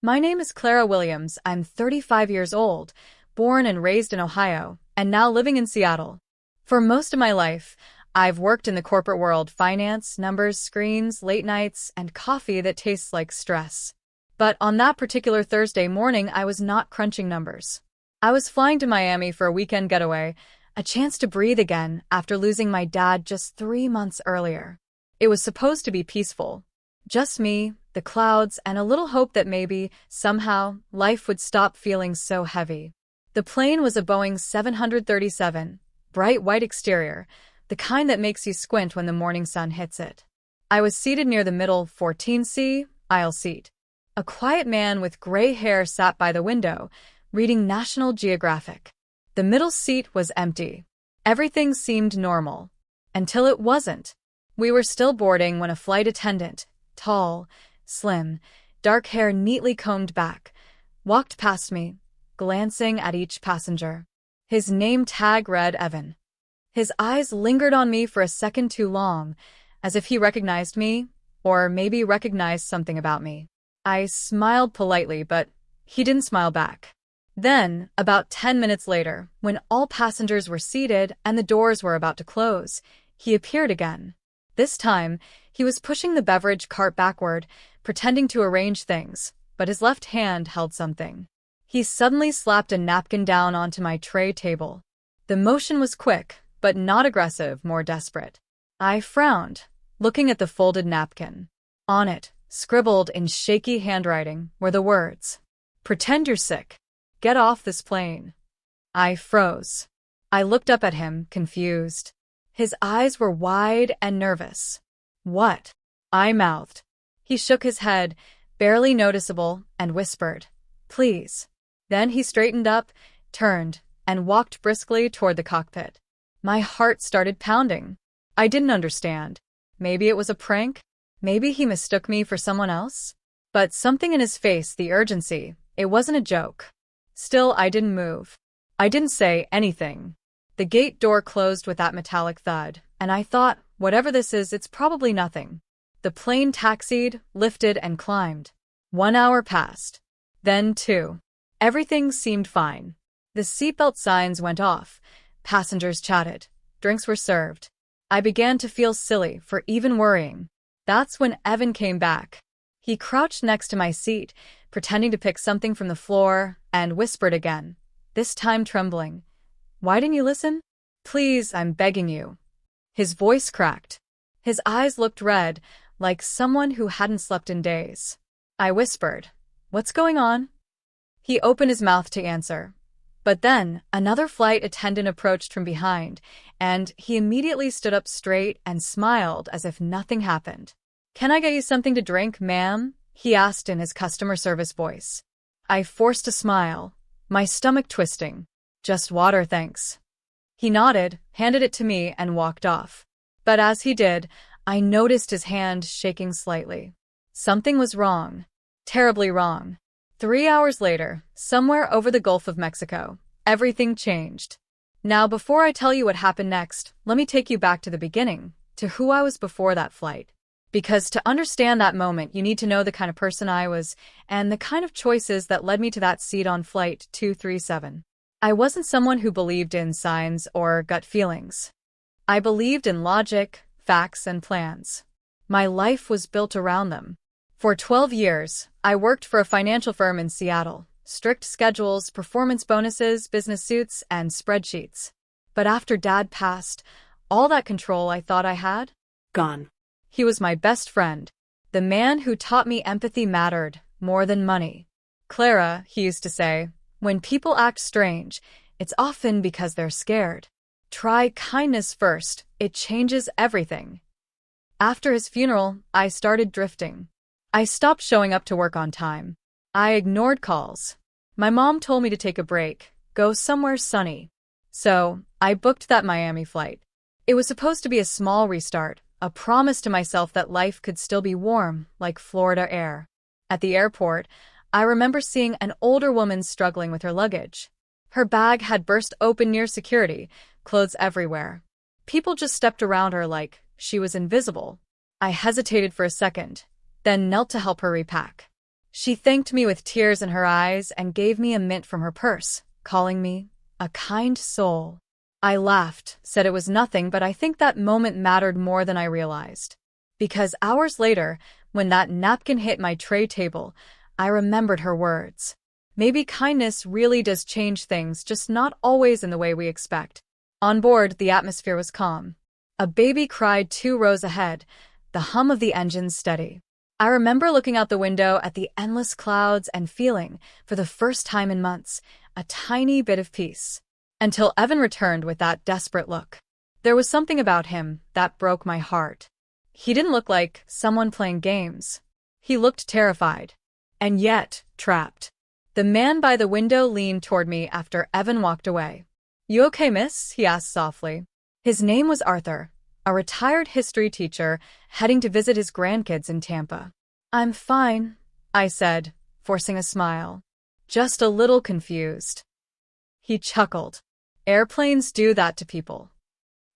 My name is Clara Williams. I'm 35 years old, born and raised in Ohio, and now living in Seattle. For most of my life, I've worked in the corporate world: finance, numbers, screens, late nights, and coffee that tastes like stress. But on that particular Thursday morning, I was not crunching numbers. I was flying to Miami for a weekend getaway, a chance to breathe again after losing my dad just 3 months earlier. It was supposed to be peaceful. Just me, the clouds, and a little hope that maybe, somehow, life would stop feeling so heavy. The plane was a Boeing 737, bright white exterior, the kind that makes you squint when the morning sun hits it. I was seated near the middle 14C aisle seat. A quiet man with gray hair sat by the window, reading National Geographic. The middle seat was empty. Everything seemed normal. Until it wasn't. We were still boarding when a flight attendant, tall, slim, dark hair neatly combed back, walked past me, glancing at each passenger. His name tag read Evan. His eyes lingered on me for a second too long, as if he recognized me, or maybe recognized something about me. I smiled politely, but he didn't smile back. Then, about 10 minutes later, when all passengers were seated and the doors were about to close, he appeared again. This time, he was pushing the beverage cart backward, pretending to arrange things, but his left hand held something. He suddenly slapped a napkin down onto my tray table. The motion was quick, but not aggressive, more desperate. I frowned, looking at the folded napkin. On it, scribbled in shaky handwriting, were the words, "Pretend you're sick. Get off this plane." I froze. I looked up at him, confused. His eyes were wide and nervous. "What?" I mouthed. He shook his head, barely noticeable, and whispered, "Please." Then he straightened up, turned, and walked briskly toward the cockpit. My heart started pounding. I didn't understand. Maybe it was a prank? Maybe he mistook me for someone else? But something in his face, the urgency, it wasn't a joke. Still, I didn't move. I didn't say anything. The gate door closed with that metallic thud, and I thought, whatever this is, it's probably nothing. The plane taxied, lifted, and climbed. 1 hour passed. Then 2. Everything seemed fine. The seatbelt signs went off. Passengers chatted. Drinks were served. I began to feel silly for even worrying. That's when Evan came back. He crouched next to my seat, pretending to pick something from the floor, and whispered again, this time trembling, "Why didn't you listen? Please, I'm begging you." His voice cracked. His eyes looked red, like someone who hadn't slept in days. I whispered, "What's going on?" He opened his mouth to answer. But then, another flight attendant approached from behind, and he immediately stood up straight and smiled as if nothing happened. "Can I get you something to drink, ma'am?" he asked in his customer service voice. I forced a smile, my stomach twisting. "Just water, thanks." He nodded, handed it to me, and walked off. But as he did, I noticed his hand shaking slightly. Something was wrong. Terribly wrong. 3 hours later, somewhere over the Gulf of Mexico, everything changed. Now, before I tell you what happened next, let me take you back to the beginning, to who I was before that flight. Because to understand that moment, you need to know the kind of person I was, and the kind of choices that led me to that seat on Flight 237. I wasn't someone who believed in signs or gut feelings. I believed in logic, facts, and plans. My life was built around them. For 12 years, I worked for a financial firm in Seattle. Strict schedules, performance bonuses, business suits, and spreadsheets. But after Dad passed, all that control I thought I had? Gone. He was my best friend. The man who taught me empathy mattered more than money. "Clara," he used to say, "when people act strange, it's often because they're scared. Try kindness first, it changes everything." After his funeral, I started drifting. I stopped showing up to work on time. I ignored calls. My mom told me to take a break, go somewhere sunny. So, I booked that Miami flight. It was supposed to be a small restart, a promise to myself that life could still be warm, like Florida air. At the airport, I remember seeing an older woman struggling with her luggage. Her bag had burst open near security, clothes everywhere. People just stepped around her like she was invisible. I hesitated for a second, then knelt to help her repack. She thanked me with tears in her eyes and gave me a mint from her purse, calling me a kind soul. I laughed, said it was nothing, but I think that moment mattered more than I realized. Because hours later, when that napkin hit my tray table, I remembered her words. Maybe kindness really does change things, just not always in the way we expect. On board, the atmosphere was calm. A baby cried 2 rows ahead, the hum of the engines steady. I remember looking out the window at the endless clouds and feeling, for the first time in months, a tiny bit of peace. Until Evan returned with that desperate look. There was something about him that broke my heart. He didn't look like someone playing games. He looked terrified. And yet, trapped. The man by the window leaned toward me after Evan walked away. "You okay, miss?" he asked softly. His name was Arthur, a retired history teacher heading to visit his grandkids in Tampa. "I'm fine," I said, forcing a smile. Just a little confused. He chuckled. "Airplanes do that to people."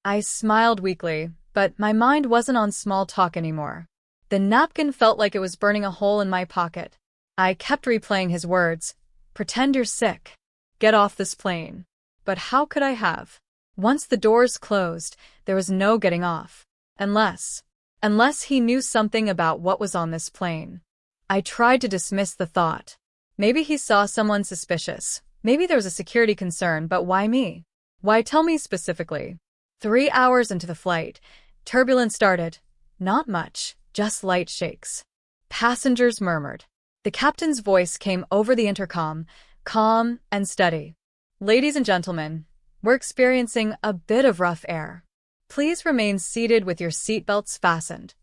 I smiled weakly, but my mind wasn't on small talk anymore. The napkin felt like it was burning a hole in my pocket. I kept replaying his words. "Pretend you're sick. Get off this plane." But how could I have? Once the doors closed, there was no getting off. Unless he knew something about what was on this plane. I tried to dismiss the thought. Maybe he saw someone suspicious. Maybe there was a security concern, but why me? Why tell me specifically? 3 hours into the flight, turbulence started. Not much, just light shakes. Passengers murmured. The captain's voice came over the intercom, calm and steady. "Ladies and gentlemen, we're experiencing a bit of rough air. Please remain seated with your seatbelts fastened."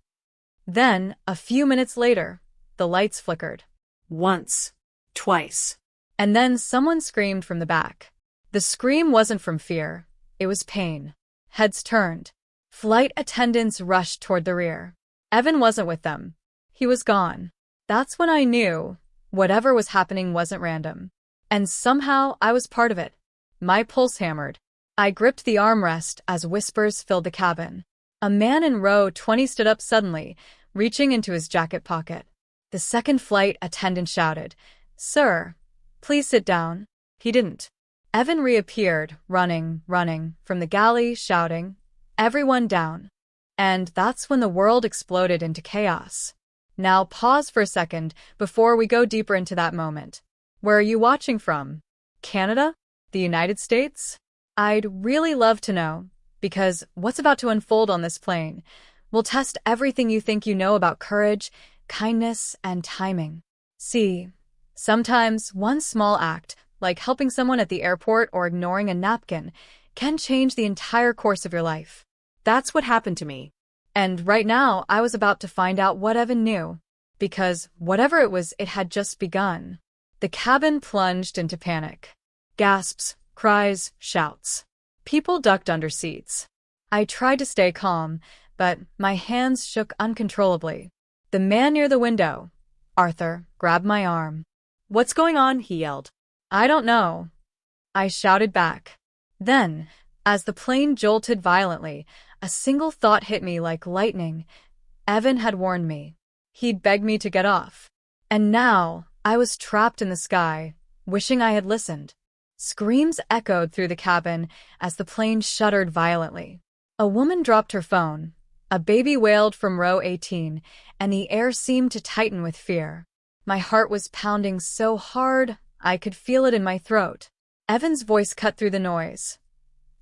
Then, a few minutes later, the lights flickered. Once. Twice. And then someone screamed from the back. The scream wasn't from fear. It was pain. Heads turned. Flight attendants rushed toward the rear. Evan wasn't with them. He was gone. That's when I knew whatever was happening wasn't random. And somehow I was part of it. My pulse hammered. I gripped the armrest as whispers filled the cabin. A man in row 20 stood up suddenly, reaching into his jacket pocket. The second flight attendant shouted, "Sir, please sit down." He didn't. Evan reappeared, running from the galley, shouting, "Everyone down." And that's when the world exploded into chaos. Now pause for a second before we go deeper into that moment. Where are you watching from? Canada? The United States? I'd really love to know, because what's about to unfold on this plane will test everything you think you know about courage, kindness, and timing. See, sometimes one small act, like helping someone at the airport or ignoring a napkin, can change the entire course of your life. That's what happened to me. And right now, I was about to find out what Evan knew. Because whatever it was, it had just begun. The cabin plunged into panic. Gasps, cries, shouts. People ducked under seats. I tried to stay calm, but my hands shook uncontrollably. The man near the window, Arthur, grabbed my arm. "What's going on?" he yelled. "I don't know," I shouted back. Then, as the plane jolted violently, a single thought hit me like lightning. Evan had warned me. He'd begged me to get off. And now, I was trapped in the sky, wishing I had listened. Screams echoed through the cabin as the plane shuddered violently. A woman dropped her phone. A baby wailed from row 18, and the air seemed to tighten with fear. My heart was pounding so hard, I could feel it in my throat. Evan's voice cut through the noise.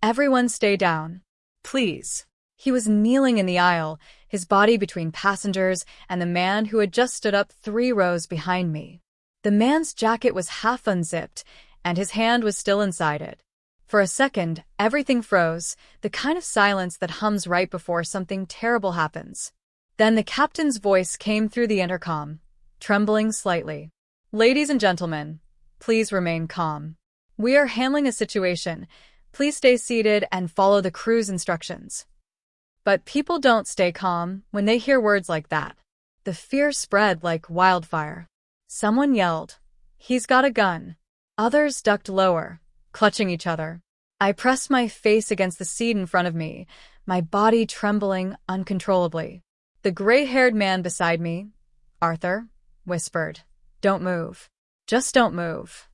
"Everyone stay down. Please." He was kneeling in the aisle, his body between passengers and the man who had just stood up 3 rows behind me. The man's jacket was half unzipped, and his hand was still inside it. For a second, everything froze, the kind of silence that hums right before something terrible happens. Then the captain's voice came through the intercom, trembling slightly. "Ladies and gentlemen, please remain calm. We are handling a situation. Please stay seated and follow the crew's instructions." But people don't stay calm when they hear words like that. The fear spread like wildfire. Someone yelled, "He's got a gun." Others ducked lower, clutching each other. I pressed my face against the seat in front of me, my body trembling uncontrollably. The gray-haired man beside me, Arthur, whispered, Don't move. Just don't move.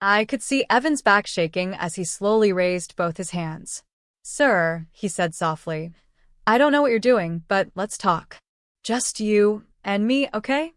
I could see Evan's back shaking as he slowly raised both his hands. Sir, he said softly, I don't know what you're doing, but let's talk. Just you and me, okay?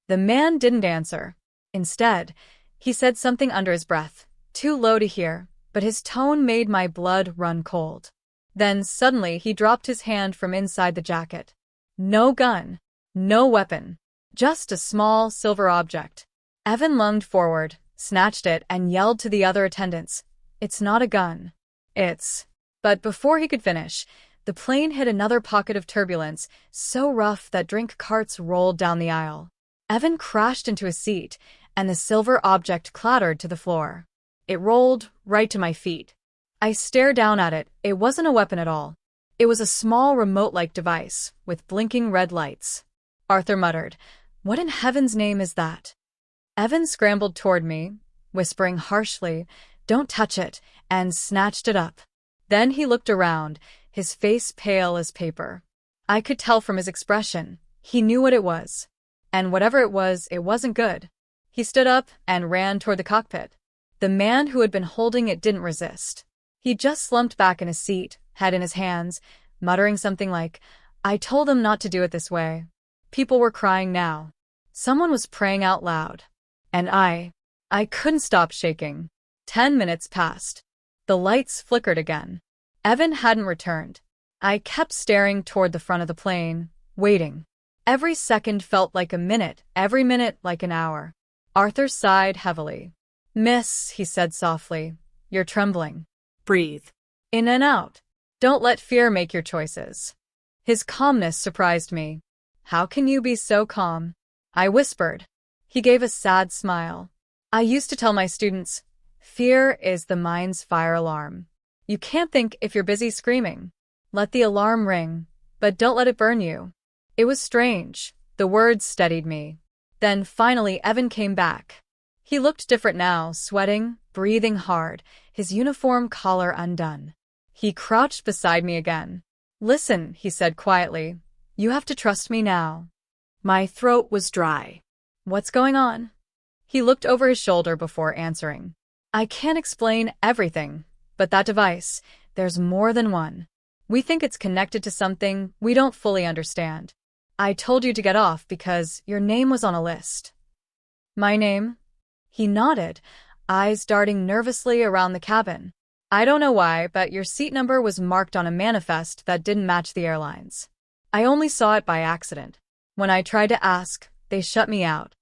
The man didn't answer. Instead, he said something under his breath, too low to hear, but his tone made my blood run cold. Then suddenly he dropped his hand from inside the jacket. No gun, no weapon, just a small silver object. Evan lunged forward, snatched it, and yelled to the other attendants, It's not a gun. It's... But before he could finish, the plane hit another pocket of turbulence, so rough that drink carts rolled down the aisle. Evan crashed into his seat, and the silver object clattered to the floor. It rolled right to my feet. I stared down at it. It wasn't a weapon at all. It was a small remote-like device, with blinking red lights. Arthur muttered, What in heaven's name is that? Evan scrambled toward me, whispering harshly, Don't touch it, and snatched it up. Then he looked around, his face pale as paper. I could tell from his expression. He knew what it was. And whatever it wasn't good. He stood up and ran toward the cockpit. The man who had been holding it didn't resist. He just slumped back in his seat, head in his hands, muttering something like, I told them not to do it this way. People were crying now. Someone was praying out loud. And I couldn't stop shaking. 10 minutes passed. The lights flickered again. Evan hadn't returned. I kept staring toward the front of the plane, waiting. Every second felt like a minute, every minute like an hour. Arthur sighed heavily. Miss, he said softly, you're trembling. Breathe. In and out. Don't let fear make your choices. His calmness surprised me. How can you be so calm? I whispered. He gave a sad smile. I used to tell my students, fear is the mind's fire alarm. You can't think if you're busy screaming. Let the alarm ring, but don't let it burn you. It was strange. The words steadied me. Then finally Evan came back. He looked different now, sweating, breathing hard, his uniform collar undone. He crouched beside me again. Listen, he said quietly. You have to trust me now. My throat was dry. What's going on? He looked over his shoulder before answering. I can't explain everything, but that device, there's more than one. We think it's connected to something we don't fully understand. I told you to get off because your name was on a list. My name? He nodded, eyes darting nervously around the cabin. I don't know why, but your seat number was marked on a manifest that didn't match the airlines. I only saw it by accident. When I tried to ask, they shut me out.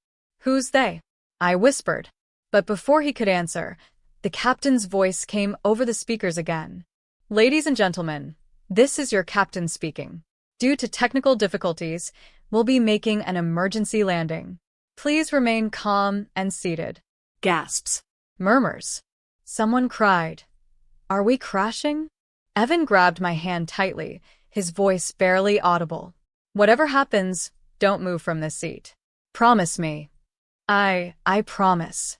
Who's they? I whispered. But before he could answer, the captain's voice came over the speakers again. Ladies and gentlemen, this is your captain speaking. Due to technical difficulties, we'll be making an emergency landing. Please remain calm and seated. Gasps. Murmurs. Someone cried. Are we crashing? Evan grabbed my hand tightly, his voice barely audible. Whatever happens, don't move from this seat. Promise me. I promise.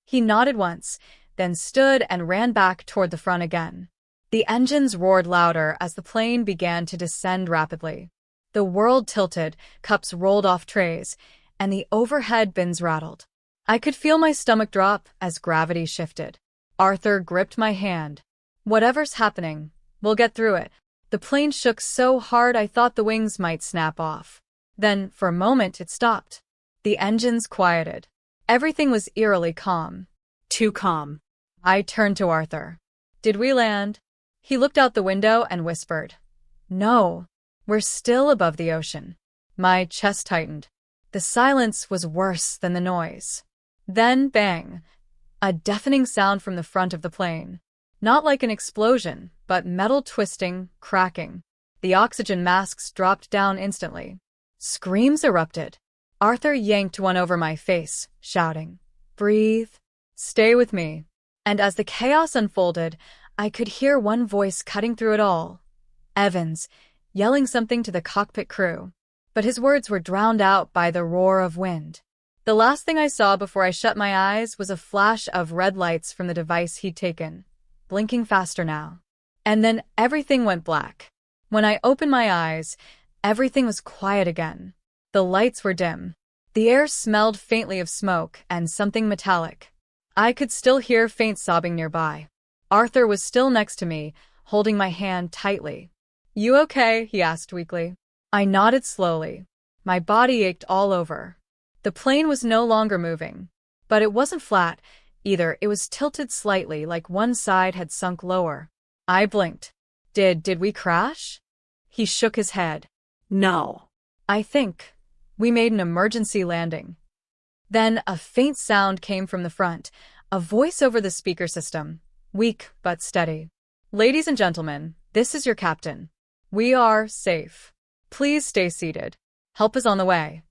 He nodded once, then stood and ran back toward the front again. The engines roared louder as the plane began to descend rapidly. The world tilted, cups rolled off trays, and the overhead bins rattled. I could feel my stomach drop as gravity shifted. Arthur gripped my hand. Whatever's happening, we'll get through it. The plane shook so hard I thought the wings might snap off. Then, for a moment, it stopped. The engines quieted. Everything was eerily calm. Too calm. I turned to Arthur. Did we land? He looked out the window and whispered. No, we're still above the ocean. My chest tightened. The silence was worse than the noise. Then, bang! A deafening sound from the front of the plane. Not like an explosion, but metal twisting, cracking. The oxygen masks dropped down instantly. Screams erupted. Arthur yanked one over my face, shouting, Breathe. Stay with me. And as the chaos unfolded, I could hear one voice cutting through it all. Evans, yelling something to the cockpit crew. But his words were drowned out by the roar of wind. The last thing I saw before I shut my eyes was a flash of red lights from the device he'd taken, blinking faster now. And then everything went black. When I opened my eyes, everything was quiet again. The lights were dim. The air smelled faintly of smoke and something metallic. I could still hear faint sobbing nearby. Arthur was still next to me, holding my hand tightly. "You okay?" he asked weakly. I nodded slowly. My body ached all over. The plane was no longer moving. But it wasn't flat, either. It was tilted slightly, like one side had sunk lower. I blinked. Did we crash? He shook his head. No. I think we made an emergency landing. Then a faint sound came from the front, a voice over the speaker system, weak but steady. "Ladies and gentlemen, this is your captain. We are safe. Please stay seated. Help is on the way."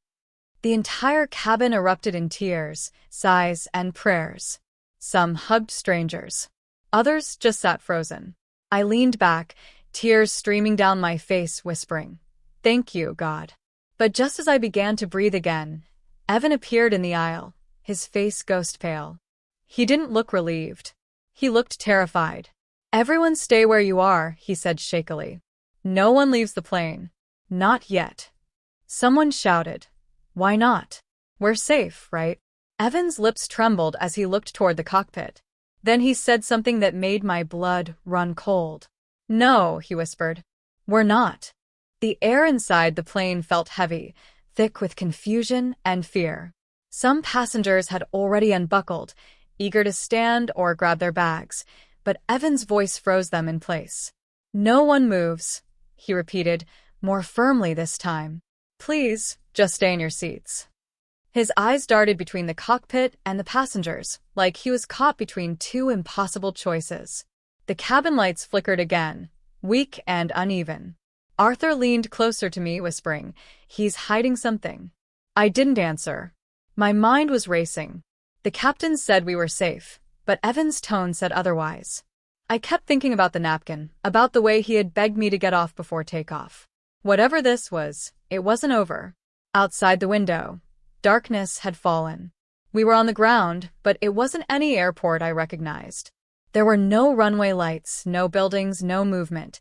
The entire cabin erupted in tears, sighs, and prayers. Some hugged strangers. Others just sat frozen. I leaned back, tears streaming down my face, whispering, "Thank you, God." But just as I began to breathe again, Evan appeared in the aisle, his face ghost pale. He didn't look relieved. He looked terrified. "Everyone stay where you are," he said shakily. "No one leaves the plane. Not yet." Someone shouted, "Why not? We're safe, right?" Evan's lips trembled as he looked toward the cockpit. Then he said something that made my blood run cold. "No," he whispered. "We're not." The air inside the plane felt heavy, thick with confusion and fear. Some passengers had already unbuckled, eager to stand or grab their bags, but Evan's voice froze them in place. "No one moves," he repeated, more firmly this time. "Please, just stay in your seats." His eyes darted between the cockpit and the passengers, like he was caught between two impossible choices. The cabin lights flickered again, weak and uneven. Arthur leaned closer to me, whispering, "He's hiding something." I didn't answer. My mind was racing. The captain said we were safe, but Evan's tone said otherwise. I kept thinking about the napkin, about the way he had begged me to get off before takeoff. Whatever this was, it wasn't over. Outside the window, darkness had fallen. We were on the ground, but it wasn't any airport I recognized. There were no runway lights, no buildings, no movement.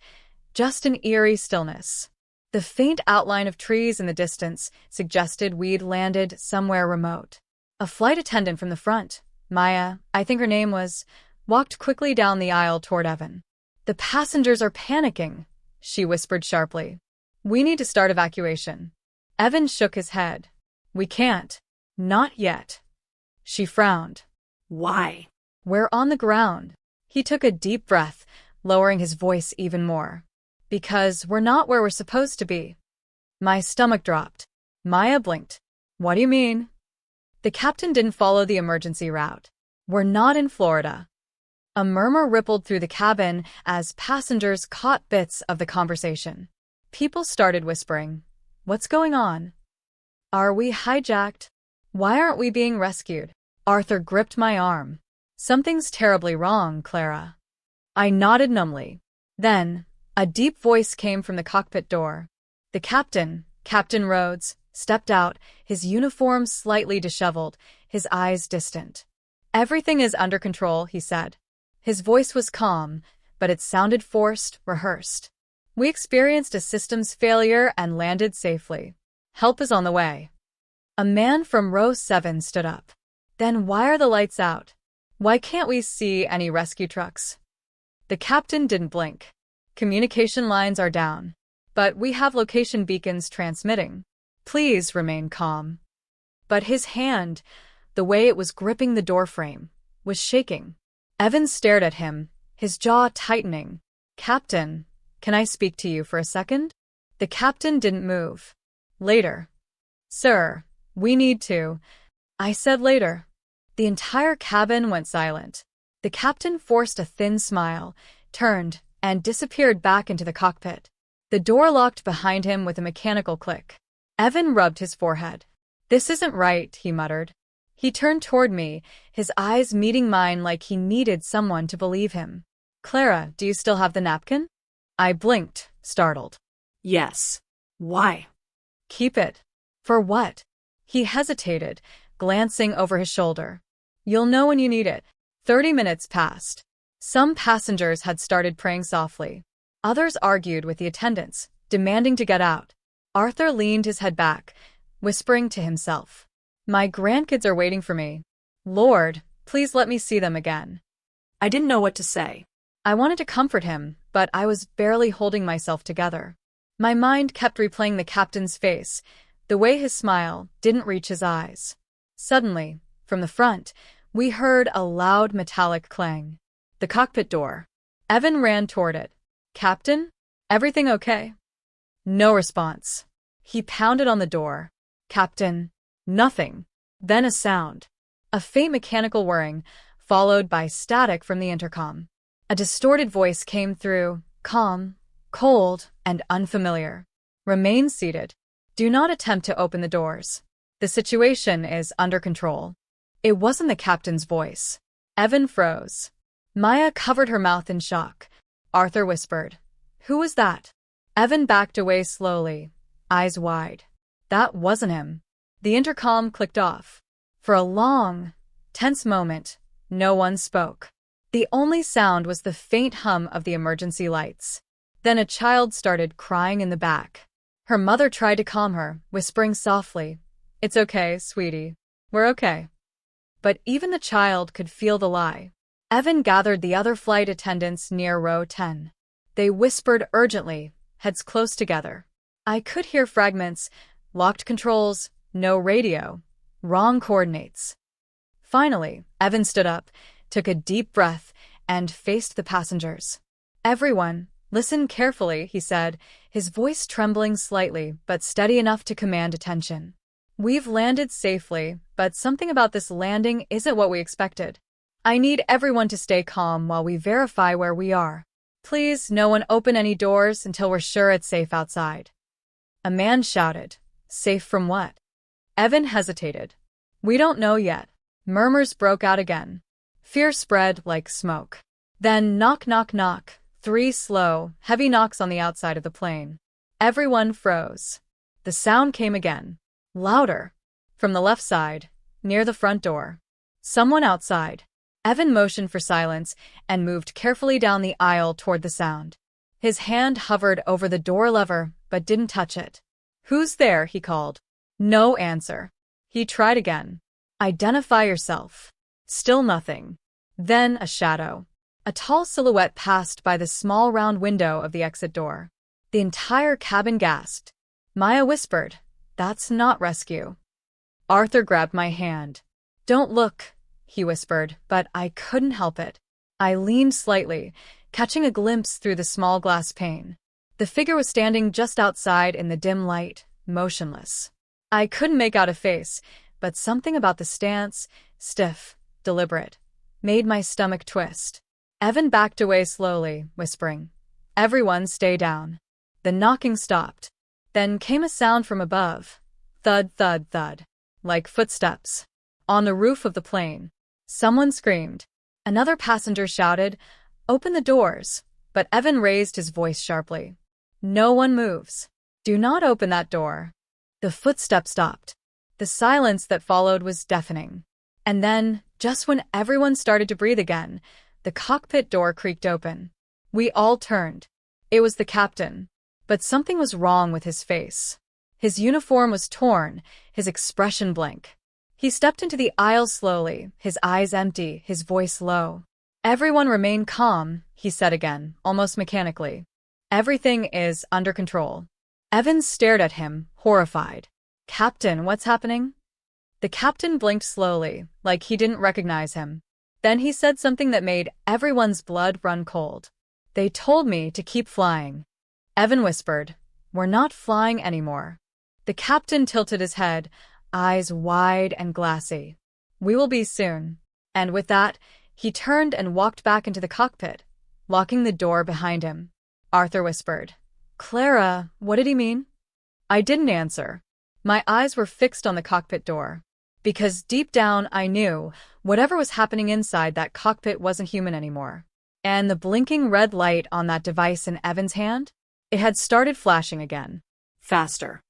Just an eerie stillness. The faint outline of trees in the distance suggested we'd landed somewhere remote. A flight attendant from the front, Maya, I think her name was, walked quickly down the aisle toward Evan. "The passengers are panicking," she whispered sharply. "We need to start evacuation." Evan shook his head. "We can't. Not yet." She frowned. Why? "We're on the ground." He took a deep breath, lowering his voice even more. "Because we're not where we're supposed to be." My stomach dropped. Maya blinked. "What do you mean?" "The captain didn't follow the emergency route. We're not in Florida." A murmur rippled through the cabin as passengers caught bits of the conversation. People started whispering, "What's going on? Are we hijacked? Why aren't we being rescued?" Arthur gripped my arm. "Something's terribly wrong, Clara." I nodded numbly. Then, a deep voice came from the cockpit door. The captain, Captain Rhodes, stepped out, his uniform slightly disheveled, his eyes distant. "Everything is under control," he said. His voice was calm, but it sounded forced, rehearsed. "We experienced a systems failure and landed safely. Help is on the way." A man from row 7 stood up. "Then why are the lights out? Why can't we see any rescue trucks?" The captain didn't blink. "Communication lines are down. But we have location beacons transmitting. Please remain calm." But his hand, the way it was gripping the doorframe, was shaking. Evan stared at him, his jaw tightening. "Captain, can I speak to you for a second?" The captain didn't move. "Later." "Sir, we need to." I said later. The entire cabin went silent. The captain forced a thin smile, turned, and disappeared back into the cockpit. The door locked behind him with a mechanical click. Evan rubbed his forehead. "This isn't right," he muttered. He turned toward me, his eyes meeting mine like he needed someone to believe him. "Clara, do you still have the napkin?" I blinked, startled. Yes. Why? "Keep it." "For what?" He hesitated, glancing over his shoulder. "You'll know when you need it." 30 minutes passed. Some passengers had started praying softly. Others argued with the attendants, demanding to get out. Arthur leaned his head back, whispering to himself. My grandkids are waiting for me. Lord, please let me see them again. I didn't know what to say. I wanted to comfort him, but I was barely holding myself together. My mind kept replaying the captain's face, the way his smile didn't reach his eyes. Suddenly, from the front, we heard a loud metallic clang. The cockpit door. Evan ran toward it. Captain? Everything okay? No response. He pounded on the door. Captain? Nothing. Then a sound. A faint mechanical whirring, followed by static from the intercom. A distorted voice came through, calm, cold, and unfamiliar. Remain seated. Do not attempt to open the doors. The situation is under control. It wasn't the captain's voice. Evan froze. Maya covered her mouth in shock. Arthur whispered, "Who was that?" Evan backed away slowly, eyes wide. That wasn't him. The intercom clicked off. For a long, tense moment, no one spoke. The only sound was the faint hum of the emergency lights. Then a child started crying in the back. Her mother tried to calm her, whispering softly, "It's okay, sweetie. We're okay." But even the child could feel the lie. Evan gathered the other flight attendants near row 10. They whispered urgently, heads close together. I could hear fragments, locked controls, no radio, wrong coordinates. Finally, Evan stood up, took a deep breath, and faced the passengers. "Everyone, listen carefully," he said, his voice trembling slightly but steady enough to command attention. "We've landed safely, but something about this landing isn't what we expected. I need everyone to stay calm while we verify where we are. Please, no one open any doors until we're sure it's safe outside." A man shouted, "Safe from what?" Evan hesitated. "We don't know yet." Murmurs broke out again. Fear spread like smoke. Then knock, knock, knock, 3 slow, heavy knocks on the outside of the plane. Everyone froze. The sound came again. Louder. From the left side, near the front door. Someone outside. Evan motioned for silence and moved carefully down the aisle toward the sound. His hand hovered over the door lever but didn't touch it. "Who's there?" he called. No answer. He tried again. "Identify yourself." Still nothing. Then a shadow. A tall silhouette passed by the small round window of the exit door. The entire cabin gasped. Maya whispered, "That's not rescue." Arthur grabbed my hand. "Don't look," he whispered, but I couldn't help it. I leaned slightly, catching a glimpse through the small glass pane. The figure was standing just outside in the dim light, motionless. I couldn't make out a face, but something about the stance, stiff, deliberate, made my stomach twist. Evan backed away slowly, whispering, "Everyone stay down." The knocking stopped. Then came a sound from above. Thud, thud, thud. Like footsteps. On the roof of the plane. Someone screamed. Another passenger shouted, "Open the doors," but Evan raised his voice sharply. "No one moves. Do not open that door." The footsteps stopped. The silence that followed was deafening. And then, just when everyone started to breathe again, the cockpit door creaked open. We all turned. It was the captain. But something was wrong with his face. His uniform was torn, his expression blank. He stepped into the aisle slowly, his eyes empty, his voice low. "Everyone remain calm," he said again, almost mechanically. "Everything is under control." Evans stared at him, horrified. "Captain, what's happening?" The captain blinked slowly, like he didn't recognize him. Then he said something that made everyone's blood run cold. "They told me to keep flying." Evan whispered, "We're not flying anymore." The captain tilted his head, eyes wide and glassy. "We will be soon." And with that, he turned and walked back into the cockpit, locking the door behind him. Arthur whispered, "Clara, what did he mean?" I didn't answer. My eyes were fixed on the cockpit door. Because deep down I knew whatever was happening inside that cockpit wasn't human anymore. And the blinking red light on that device in Evan's hand? It had started flashing again. Faster.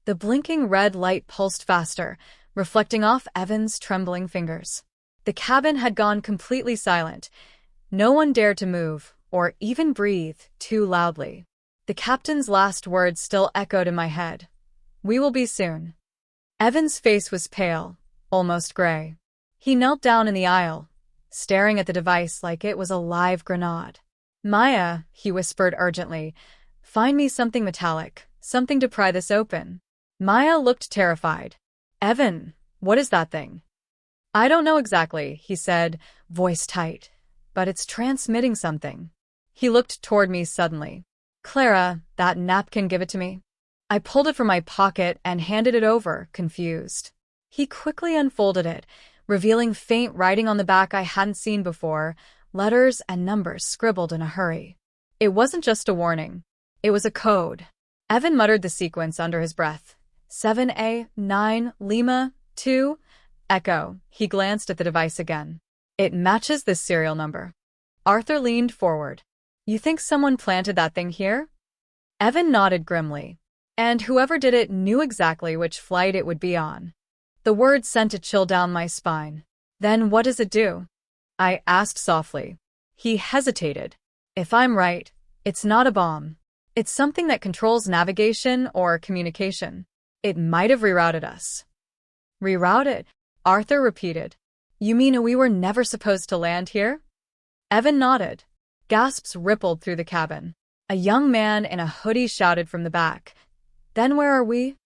The blinking red light pulsed faster, reflecting off Evan's trembling fingers. The cabin had gone completely silent. No one dared to move, or even breathe, too loudly. The captain's last words still echoed in my head. "We will be soon." Evan's face was pale, almost gray. He knelt down in the aisle, staring at the device like it was a live grenade. Maya, he whispered urgently, find me something metallic, something to pry this open. Maya looked terrified. Evan, what is that thing? I don't know exactly, he said, voice tight, but it's transmitting something. He looked toward me suddenly. Clara, that napkin, give it to me. I pulled it from my pocket and handed it over, confused. He quickly unfolded it, revealing faint writing on the back I hadn't seen before, letters and numbers scribbled in a hurry. It wasn't just a warning. It was a code. Evan muttered the sequence under his breath. 7A, 9, Lima, 2, Echo. He glanced at the device again. It matches this serial number. Arthur leaned forward. You think someone planted that thing here? Evan nodded grimly. And whoever did it knew exactly which flight it would be on. The word sent a chill down my spine. Then what does it do? I asked softly. He hesitated. If I'm right, it's not a bomb. It's something that controls navigation or communication. It might have rerouted us. Rerouted? Arthur repeated. You mean we were never supposed to land here? Evan nodded. Gasps rippled through the cabin. A young man in a hoodie shouted from the back. Then where are we?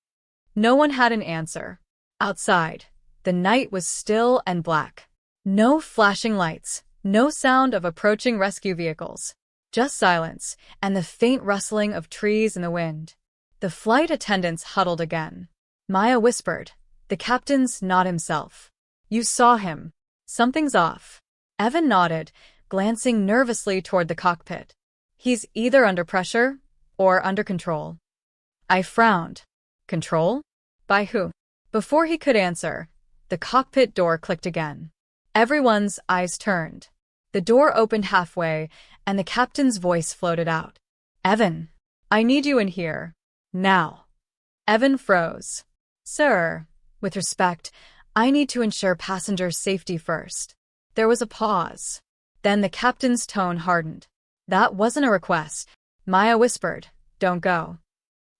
No one had an answer. Outside, the night was still and black. No flashing lights, no sound of approaching rescue vehicles. Just silence and the faint rustling of trees in the wind. The flight attendants huddled again. Maya whispered. The captain's not himself. You saw him. Something's off. Evan nodded, glancing nervously toward the cockpit. He's either under pressure or under control. I frowned. Control? By who? Before he could answer, the cockpit door clicked again. Everyone's eyes turned. The door opened halfway, and the captain's voice floated out. Evan, I need you in here. Now. Evan froze. Sir, with respect, I need to ensure passengers' safety first. There was a pause. Then the captain's tone hardened. That wasn't a request. Maya whispered, Don't go.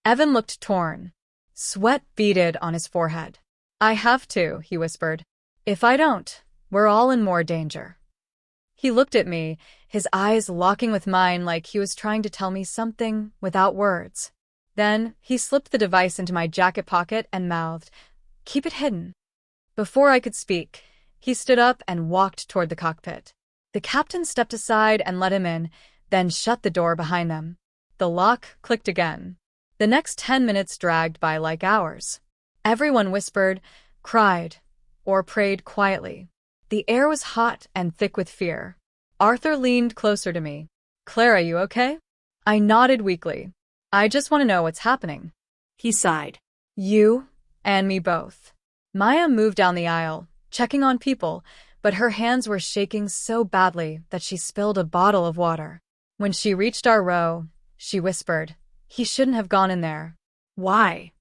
Evan looked torn. Sweat beaded on his forehead. I have to, he whispered. If I don't, we're all in more danger. He looked at me, his eyes locking with mine like he was trying to tell me something without words. Then he slipped the device into my jacket pocket and mouthed, Keep it hidden. Before I could speak, he stood up and walked toward the cockpit. The captain stepped aside and let him in, then shut the door behind them. The lock clicked again. The next 10 minutes dragged by like hours. Everyone whispered, cried, or prayed quietly. The air was hot and thick with fear. Arthur leaned closer to me. Clara, you okay? I nodded weakly. I just want to know what's happening. He sighed. You and me both. Maya moved down the aisle, checking on people, but her hands were shaking so badly that she spilled a bottle of water. When she reached our row, she whispered, He shouldn't have gone in there. Why?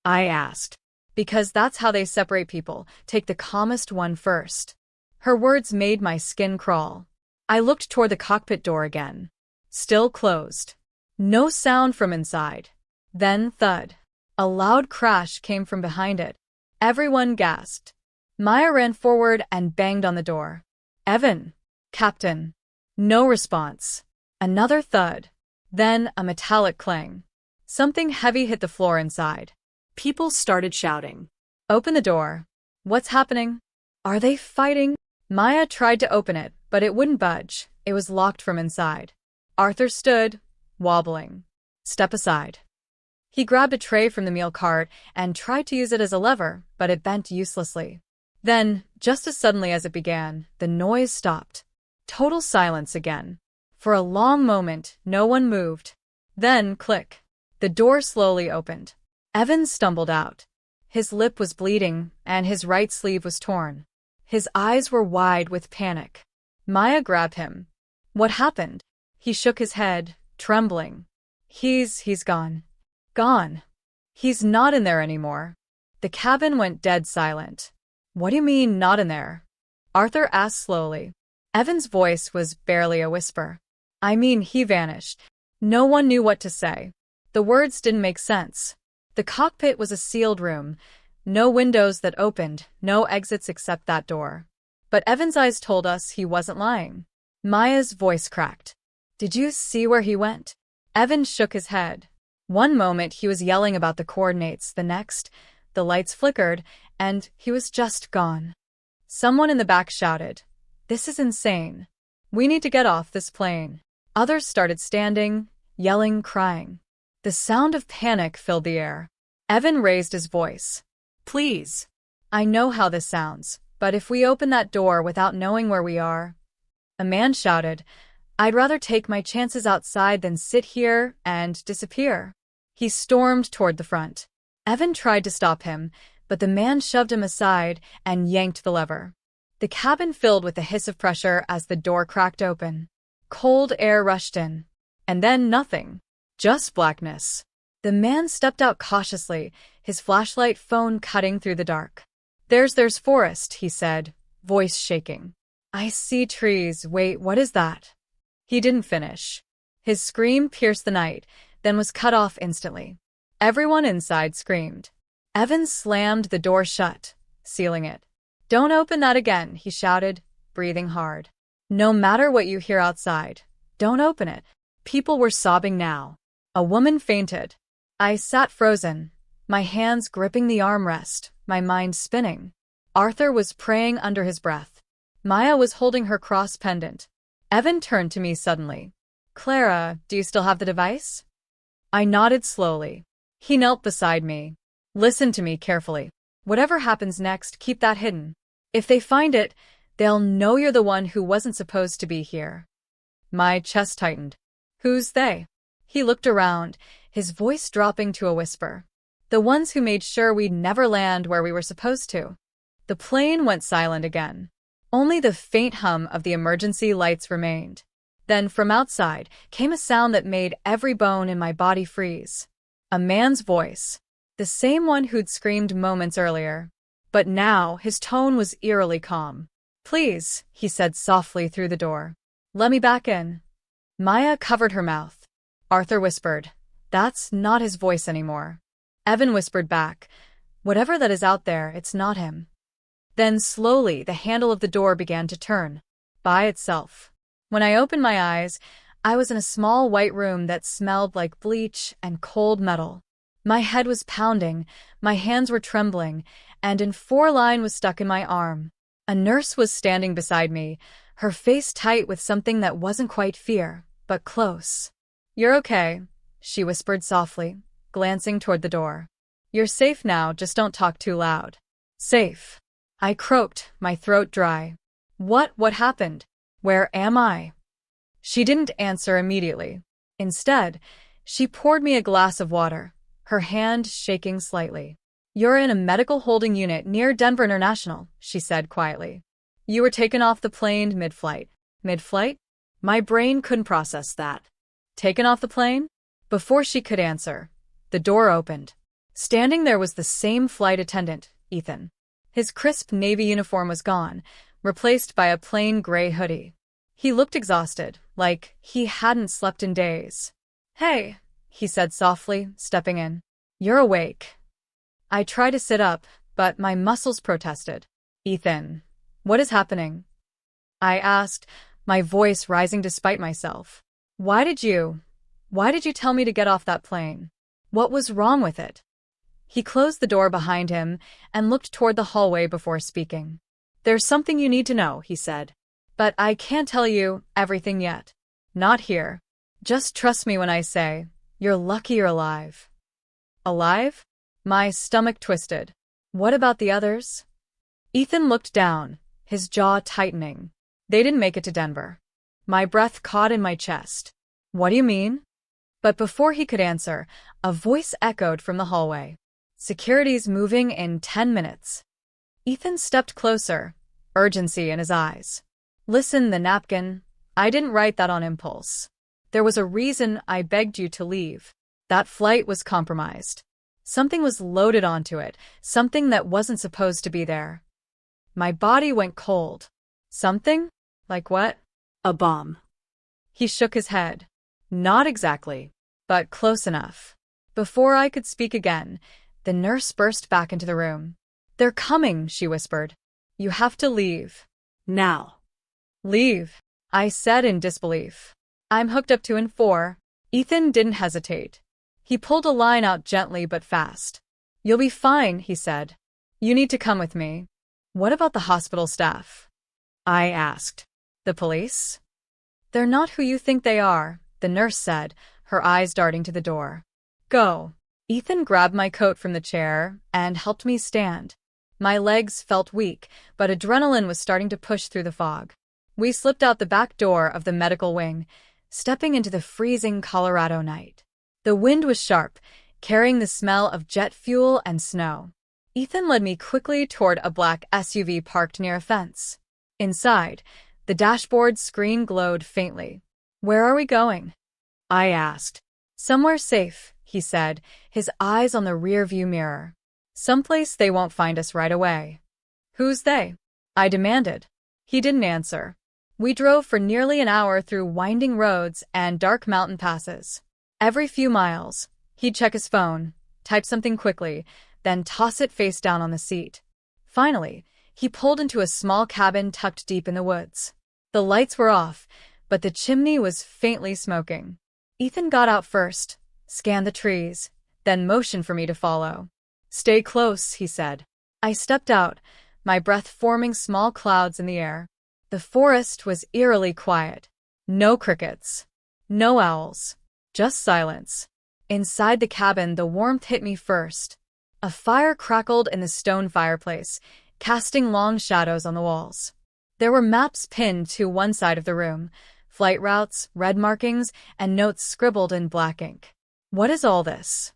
I asked. Because that's how they separate people. Take the calmest one first. Her words made my skin crawl. I looked toward the cockpit door again. Still closed. No sound from inside. Then thud. A loud crash came from behind it. Everyone gasped. Maya ran forward and banged on the door. Evan. Captain. No response. Another thud. Then a metallic clang. Something heavy hit the floor inside. People started shouting. Open the door. What's happening? Are they fighting? Maya tried to open it, but it wouldn't budge. It was locked from inside. Arthur stood, wobbling. Step aside. He grabbed a tray from the meal cart and tried to use it as a lever, but it bent uselessly. Then, just as suddenly as it began, the noise stopped. Total silence again. For a long moment, no one moved. Then, click. The door slowly opened. Evan stumbled out. His lip was bleeding, and his right sleeve was torn. His eyes were wide with panic. Maya grabbed him. What happened? He shook his head, trembling. He's gone. Gone. He's not in there anymore. The cabin went dead silent. What do you mean, not in there? Arthur asked slowly. Evan's voice was barely a whisper. I mean, he vanished. No one knew what to say. The words didn't make sense. The cockpit was a sealed room, No windows that opened, no exits except that door. But Evan's eyes told us he wasn't lying. Maya's voice cracked. Did you see where he went? Evan shook his head. One moment he was yelling about the coordinates, the next, the lights flickered, and he was just gone. Someone in the back shouted, "This is insane. We need to get off this plane." Others started standing, yelling, crying. The sound of panic filled the air. Evan raised his voice. Please. I know how this sounds, but if we open that door without knowing where we are... A man shouted, "I'd rather take my chances outside than sit here and disappear." He stormed toward the front. Evan tried to stop him, but the man shoved him aside and yanked the lever. The cabin filled with the hiss of pressure as the door cracked open. Cold air rushed in. And then nothing. Just blackness. The man stepped out cautiously, his flashlight phone cutting through the dark. There's forest," he said, voice shaking. "I see trees. Wait, what is that?" He didn't finish. His scream pierced the night, then was cut off instantly. Everyone inside screamed. Evan slammed the door shut, sealing it. "Don't open that again," he shouted, breathing hard. "No matter what you hear outside, don't open it." People were sobbing now. A woman fainted. I sat frozen, my hands gripping the armrest, my mind spinning. Arthur was praying under his breath. Maya was holding her cross pendant. Evan turned to me suddenly. "Clara, do you still have the device?" I nodded slowly. He knelt beside me. "Listen to me carefully. Whatever happens next, keep that hidden. If they find it, they'll know you're the one who wasn't supposed to be here." My chest tightened. "Who's they?" He looked around, his voice dropping to a whisper. "The ones who made sure we'd never land where we were supposed to." The plane went silent again. Only the faint hum of the emergency lights remained. Then from outside came a sound that made every bone in my body freeze. A man's voice. The same one who'd screamed moments earlier. But now his tone was eerily calm. "Please," he said softly through the door. "Let me back in." Maya covered her mouth. Arthur whispered, "That's not his voice anymore." Evan whispered back, "Whatever that is out there, it's not him." Then slowly the handle of the door began to turn, by itself. When I opened my eyes, I was in a small white room that smelled like bleach and cold metal. My head was pounding, my hands were trembling, and an 4-line was stuck in my arm. A nurse was standing beside me, her face tight with something that wasn't quite fear, but close. "You're okay," she whispered softly, glancing toward the door. "You're safe now, just don't talk too loud." "Safe." I croaked, my throat dry. What happened? Where am I?" She didn't answer immediately. Instead, she poured me a glass of water, her hand shaking slightly. "You're in a medical holding unit near Denver International," she said quietly. "You were taken off the plane mid-flight." Mid-flight? My brain couldn't process that. Taken off the plane? Before she could answer, the door opened. Standing there was the same flight attendant, Ethan. His crisp navy uniform was gone, replaced by a plain gray hoodie. He looked exhausted, like he hadn't slept in days. "Hey," he said softly, stepping in. "You're awake." I tried to sit up, but my muscles protested. "Ethan, what is happening?" I asked, my voice rising despite myself. Why did you tell me to get off that plane? What was wrong with it?" He closed the door behind him and looked toward the hallway before speaking. "There's something you need to know," he said. "But I can't tell you everything yet. Not here. Just trust me when I say, you're lucky you're alive." "Alive?" My stomach twisted. "What about the others?" Ethan looked down, his jaw tightening. "They didn't make it to Denver." My breath caught in my chest. "What do you mean?" But before he could answer, a voice echoed from the hallway. "Security's moving in 10 minutes." Ethan stepped closer, urgency in his eyes. "Listen, the napkin. I didn't write that on impulse. There was a reason I begged you to leave. That flight was compromised. Something was loaded onto it, something that wasn't supposed to be there." My body went cold. "Something? Like what?" A bomb. He shook his head. "Not exactly, but close enough." Before I could speak again, the nurse burst back into the room. They're coming, she whispered. You have to leave. Now. Leave, I said in disbelief. I'm hooked up 2 and 4. Ethan didn't hesitate. He pulled a line out gently but fast. You'll be fine, he said. You need to come with me. What about the hospital staff? I asked. The police? They're not who you think they are, the nurse said, her eyes darting to the door. Go. Ethan grabbed my coat from the chair and helped me stand. My legs felt weak, but adrenaline was starting to push through the fog. We slipped out the back door of the medical wing, stepping into the freezing Colorado night. The wind was sharp, carrying the smell of jet fuel and snow. Ethan led me quickly toward a black SUV parked near a fence. Inside, the dashboard screen glowed faintly. Where are we going? I asked. Somewhere safe, he said, his eyes on the rearview mirror. Someplace they won't find us right away. Who's they? I demanded. He didn't answer. We drove for nearly an hour through winding roads and dark mountain passes. Every few miles, he'd check his phone, type something quickly, then toss it face down on the seat. Finally, he pulled into a small cabin tucked deep in the woods. The lights were off, but the chimney was faintly smoking. Ethan got out first, scanned the trees, then motioned for me to follow. Stay close, he said. I stepped out, my breath forming small clouds in the air. The forest was eerily quiet. No crickets. No owls. Just silence. Inside the cabin, the warmth hit me first. A fire crackled in the stone fireplace, casting long shadows on the walls. There were maps pinned to one side of the room, flight routes, red markings, and notes scribbled in black ink. What is all this?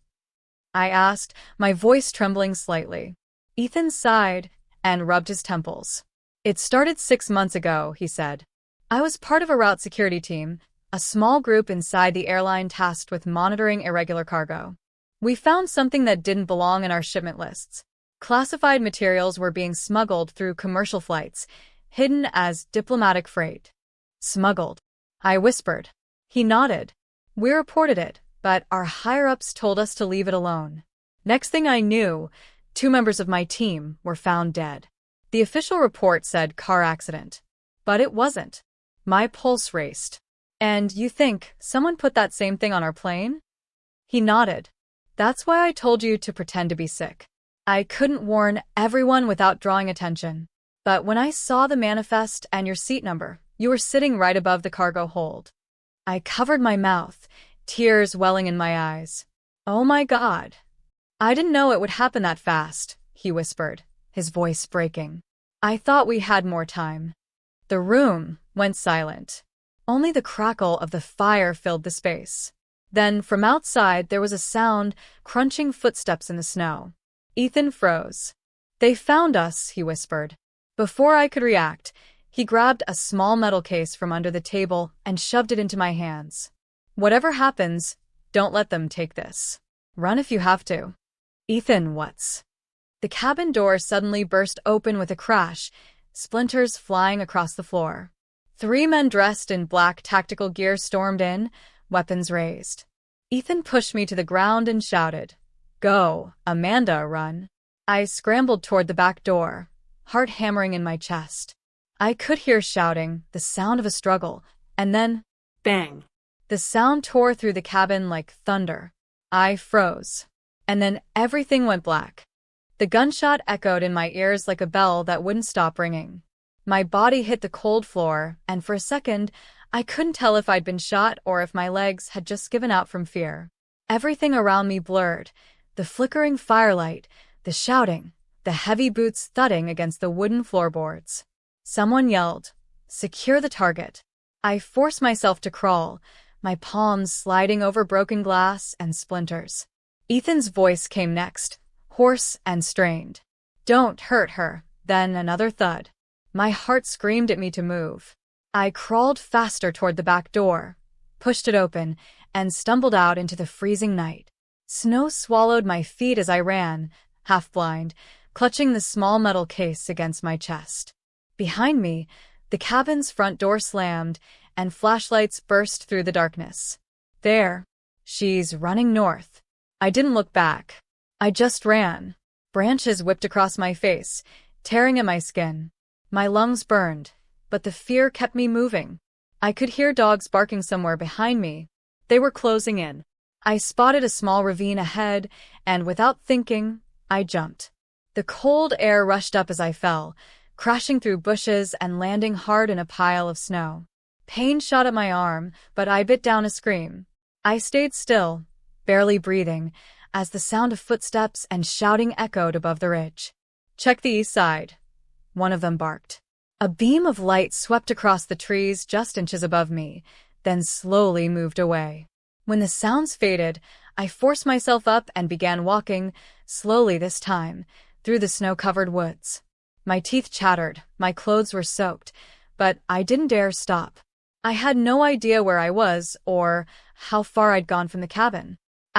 I asked, my voice trembling slightly. Ethan sighed and rubbed his temples. It started 6 months ago, he said. I was part of a route security team, a small group inside the airline tasked with monitoring irregular cargo. We found something that didn't belong in our shipment lists. Classified materials were being smuggled through commercial flights, hidden as diplomatic freight. Smuggled, I whispered. He nodded. We reported it, but our higher-ups told us to leave it alone. Next thing I knew, 2 members of my team were found dead. The official report said car accident, but it wasn't. My pulse raced. And you think someone put that same thing on our plane? He nodded. That's why I told you to pretend to be sick. I couldn't warn everyone without drawing attention. But when I saw the manifest and your seat number, you were sitting right above the cargo hold. I covered my mouth, tears welling in my eyes. Oh my God. I didn't know it would happen that fast, he whispered, his voice breaking. I thought we had more time. The room went silent. Only the crackle of the fire filled the space. Then, from outside, there was a sound, crunching footsteps in the snow. Ethan froze. They found us, he whispered. Before I could react, he grabbed a small metal case from under the table and shoved it into my hands. Whatever happens, don't let them take this. Run if you have to. Ethan, what's? The cabin door suddenly burst open with a crash, splinters flying across the floor. 3 men dressed in black tactical gear stormed in, weapons raised. Ethan pushed me to the ground and shouted, Go, Amanda, run. I scrambled toward the back door, heart hammering in my chest. I could hear shouting, the sound of a struggle, and then, Bang. The sound tore through the cabin like thunder. I froze. And then everything went black. The gunshot echoed in my ears like a bell that wouldn't stop ringing. My body hit the cold floor, and for a second, I couldn't tell if I'd been shot or if my legs had just given out from fear. Everything around me blurred. The flickering firelight, the shouting, the heavy boots thudding against the wooden floorboards. Someone yelled, Secure the target. I forced myself to crawl, my palms sliding over broken glass and splinters. Ethan's voice came next, hoarse and strained. Don't hurt her. Then another thud. My heart screamed at me to move. I crawled faster toward the back door, pushed it open, and stumbled out into the freezing night. Snow swallowed my feet as I ran, half blind, clutching the small metal case against my chest. Behind me, the cabin's front door slammed, and flashlights burst through the darkness. There. She's running north. I didn't look back. I just ran. Branches whipped across my face, tearing at my skin. My lungs burned, but the fear kept me moving. I could hear dogs barking somewhere behind me. They were closing in. I spotted a small ravine ahead, and without thinking, I jumped. The cold air rushed up as I fell, crashing through bushes and landing hard in a pile of snow. Pain shot at my arm, but I bit down a scream. I stayed still, barely breathing, as the sound of footsteps and shouting echoed above the ridge. "Check the east side," one of them barked. A beam of light swept across the trees just inches above me, then slowly moved away. When the sounds faded, I forced myself up and began walking, slowly this time, through the snow-covered woods. My teeth chattered, my clothes were soaked, but I didn't dare stop. I had no idea where I was or how far I'd gone from the cabin.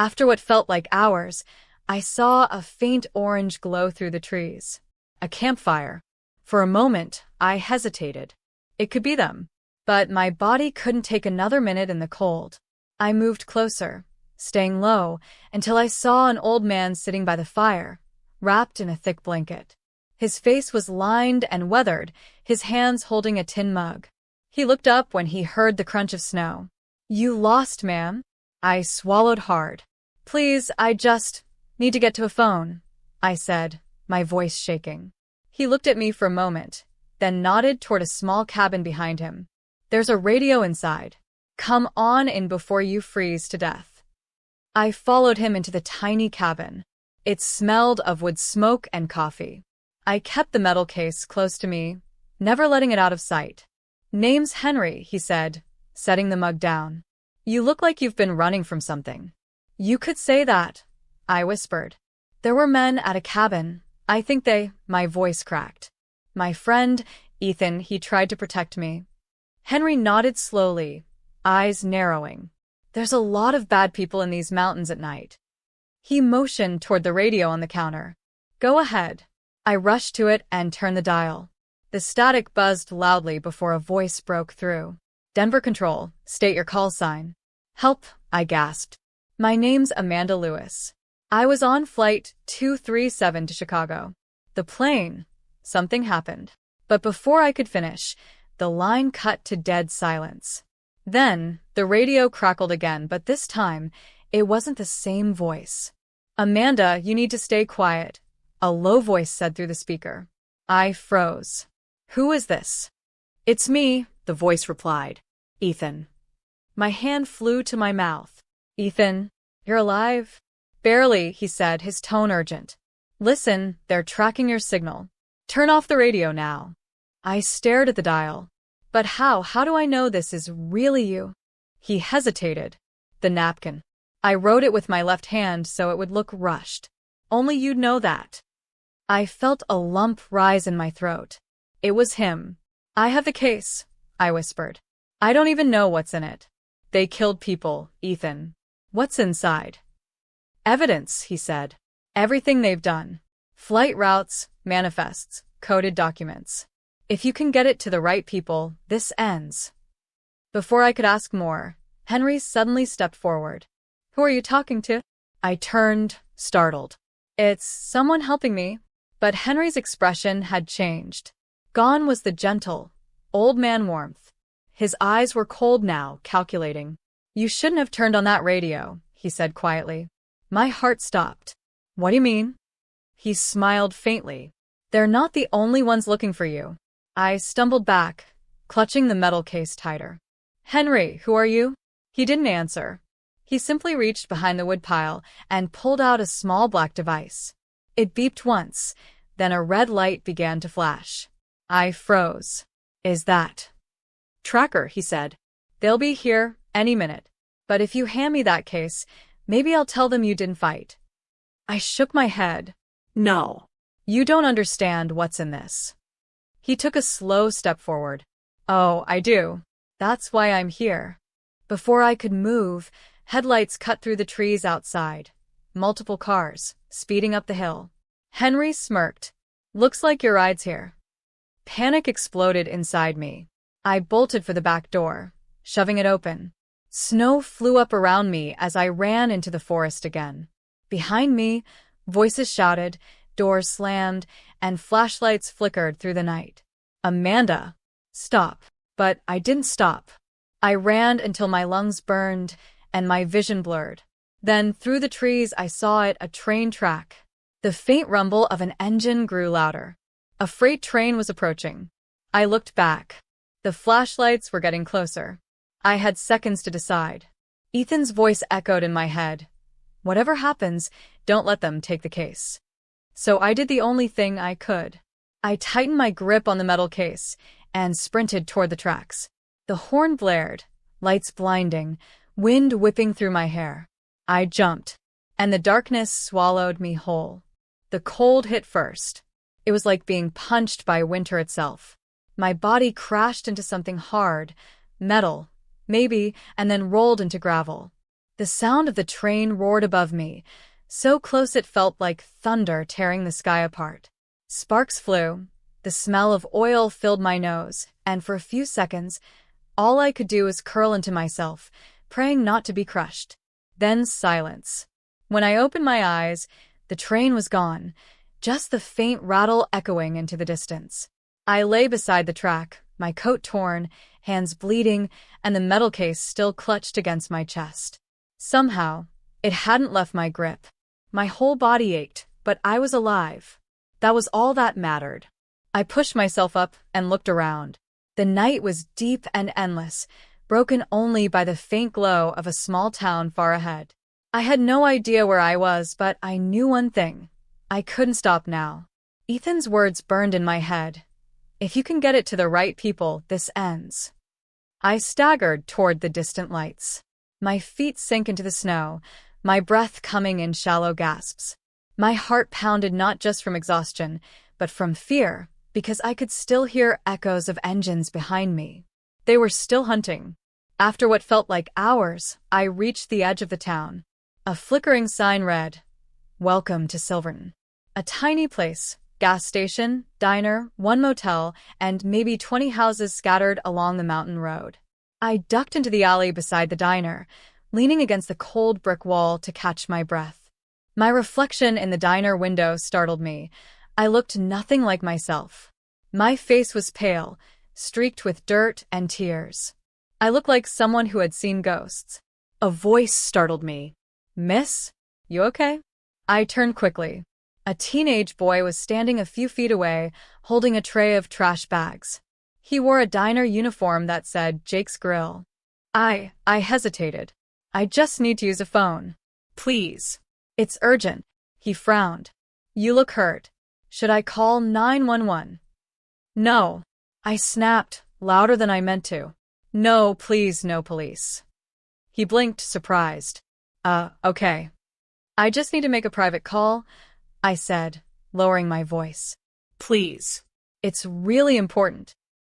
After what felt like hours, I saw a faint orange glow through the trees. A campfire. For a moment, I hesitated. It could be them. But my body couldn't take another minute in the cold. I moved closer, staying low, until I saw an old man sitting by the fire, wrapped in a thick blanket. His face was lined and weathered, his hands holding a tin mug. He looked up when he heard the crunch of snow. "You lost, ma'am?" I swallowed hard. "Please, I just need to get to a phone," I said, my voice shaking. He looked at me for a moment, then nodded toward a small cabin behind him. "There's a radio inside. Come on in before you freeze to death." I followed him into the tiny cabin. It smelled of wood smoke and coffee. I kept the metal case close to me, never letting it out of sight. "Name's Henry," he said, setting the mug down. "You look like you've been running from something." "You could say that," I whispered. "There were men at a cabin. I think my voice cracked. My friend, Ethan, he tried to protect me." Henry nodded slowly, eyes narrowing. "There's a lot of bad people in these mountains at night." He motioned toward the radio on the counter. "Go ahead." I rushed to it and turned the dial. The static buzzed loudly before a voice broke through. "Denver Control, state your call sign." "Help," I gasped. "My name's Amanda Lewis. I was on flight 237 to Chicago. The plane. Something happened." But before I could finish, the line cut to dead silence. Then, the radio crackled again, but this time, it wasn't the same voice. "Amanda, you need to stay quiet," a low voice said through the speaker. I froze. "Who is this?" "It's me," the voice replied. "Ethan." My hand flew to my mouth. "Ethan, you're alive?" "Barely," he said, his tone urgent. "Listen, they're tracking your signal. Turn off the radio now." I stared at the dial. "But how? How do I know this is really you?" He hesitated. "The napkin. I wrote it with my left hand so it would look rushed. Only you'd know that." I felt a lump rise in my throat. It was him. "I have the case," I whispered. "I don't even know what's in it." "They killed people, Ethan." "What's inside?" "Evidence," he said. "Everything they've done. Flight routes, manifests, coded documents. If you can get it to the right people, this ends." Before I could ask more, Henry suddenly stepped forward. "Who are you talking to?" I turned, startled. "It's someone helping me." But Henry's expression had changed. Gone was the gentle, old man warmth. His eyes were cold now, calculating. "You shouldn't have turned on that radio," he said quietly. My heart stopped. "What do you mean?" He smiled faintly. "They're not the only ones looking for you." I stumbled back, clutching the metal case tighter. "Henry, who are you?" He didn't answer. He simply reached behind the woodpile and pulled out a small black device. It beeped once, then a red light began to flash. I froze. "Is that tracker?" he said. "They'll be here any minute. But if you hand me that case, maybe I'll tell them you didn't fight." I shook my head. "No. You don't understand what's in this." He took a slow step forward. "Oh, I do. That's why I'm here." Before I could move, headlights cut through the trees outside. Multiple cars, speeding up the hill. Henry smirked. "Looks like your ride's here." Panic exploded inside me. I bolted for the back door, shoving it open. Snow flew up around me as I ran into the forest again. Behind me, voices shouted, doors slammed, and flashlights flickered through the night. Amanda! Stop. But I didn't stop. I ran until my lungs burned and my vision blurred. Then, through the trees, I saw it, a train track. The faint rumble of an engine grew louder. A freight train was approaching. I looked back. The flashlights were getting closer. I had seconds to decide. Ethan's voice echoed in my head. Whatever happens, don't let them take the case. So I did the only thing I could. I tightened my grip on the metal case and sprinted toward the tracks. The horn blared, lights blinding, wind whipping through my hair. I jumped, and the darkness swallowed me whole. The cold hit first. It was like being punched by winter itself. My body crashed into something hard, metal, maybe, and then rolled into gravel. The sound of the train roared above me, so close it felt like thunder tearing the sky apart. Sparks flew, the smell of oil filled my nose, and for a few seconds, all I could do was curl into myself, praying not to be crushed. Then silence. When I opened my eyes, the train was gone, just the faint rattle echoing into the distance. I lay beside the track, my coat torn, hands bleeding, and the metal case still clutched against my chest. Somehow, it hadn't left my grip. My whole body ached, but I was alive. That was all that mattered. I pushed myself up and looked around. The night was deep and endless, broken only by the faint glow of a small town far ahead. I had no idea where I was, but I knew one thing. I couldn't stop now. Ethan's words burned in my head. If you can get it to the right people, this ends. I staggered toward the distant lights. My feet sank into the snow, my breath coming in shallow gasps. My heart pounded not just from exhaustion, but from fear, because I could still hear echoes of engines behind me. They were still hunting. After what felt like hours, I reached the edge of the town. A flickering sign read, "Welcome to Silverton." A tiny place, gas station, diner, one motel, and maybe 20 houses scattered along the mountain road. I ducked into the alley beside the diner, leaning against the cold brick wall to catch my breath. My reflection in the diner window startled me. I looked nothing like myself. My face was pale, streaked with dirt and tears. I looked like someone who had seen ghosts. A voice startled me. "Miss, you okay?" I turned quickly. A teenage boy was standing a few feet away, holding a tray of trash bags. He wore a diner uniform that said Jake's Grill. I hesitated. "I just need to use a phone." Please. "It's urgent." He frowned. "You look hurt. Should I call 911? "No." I snapped, louder than I meant to. "No, please, no police." He blinked, surprised. Okay. "I just need to make a private call," I said, lowering my voice. Please. "It's really important."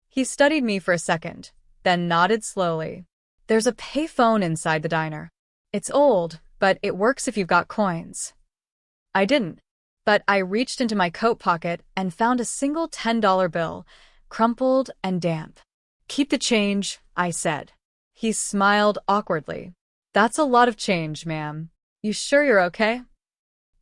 He studied me for a second, then nodded slowly. "There's a payphone inside the diner. It's old, but it works if you've got coins." I didn't, but I reached into my coat pocket and found a single $10 bill, crumpled and damp. "Keep the change," I said. He smiled awkwardly. "That's a lot of change, ma'am. You sure you're okay?"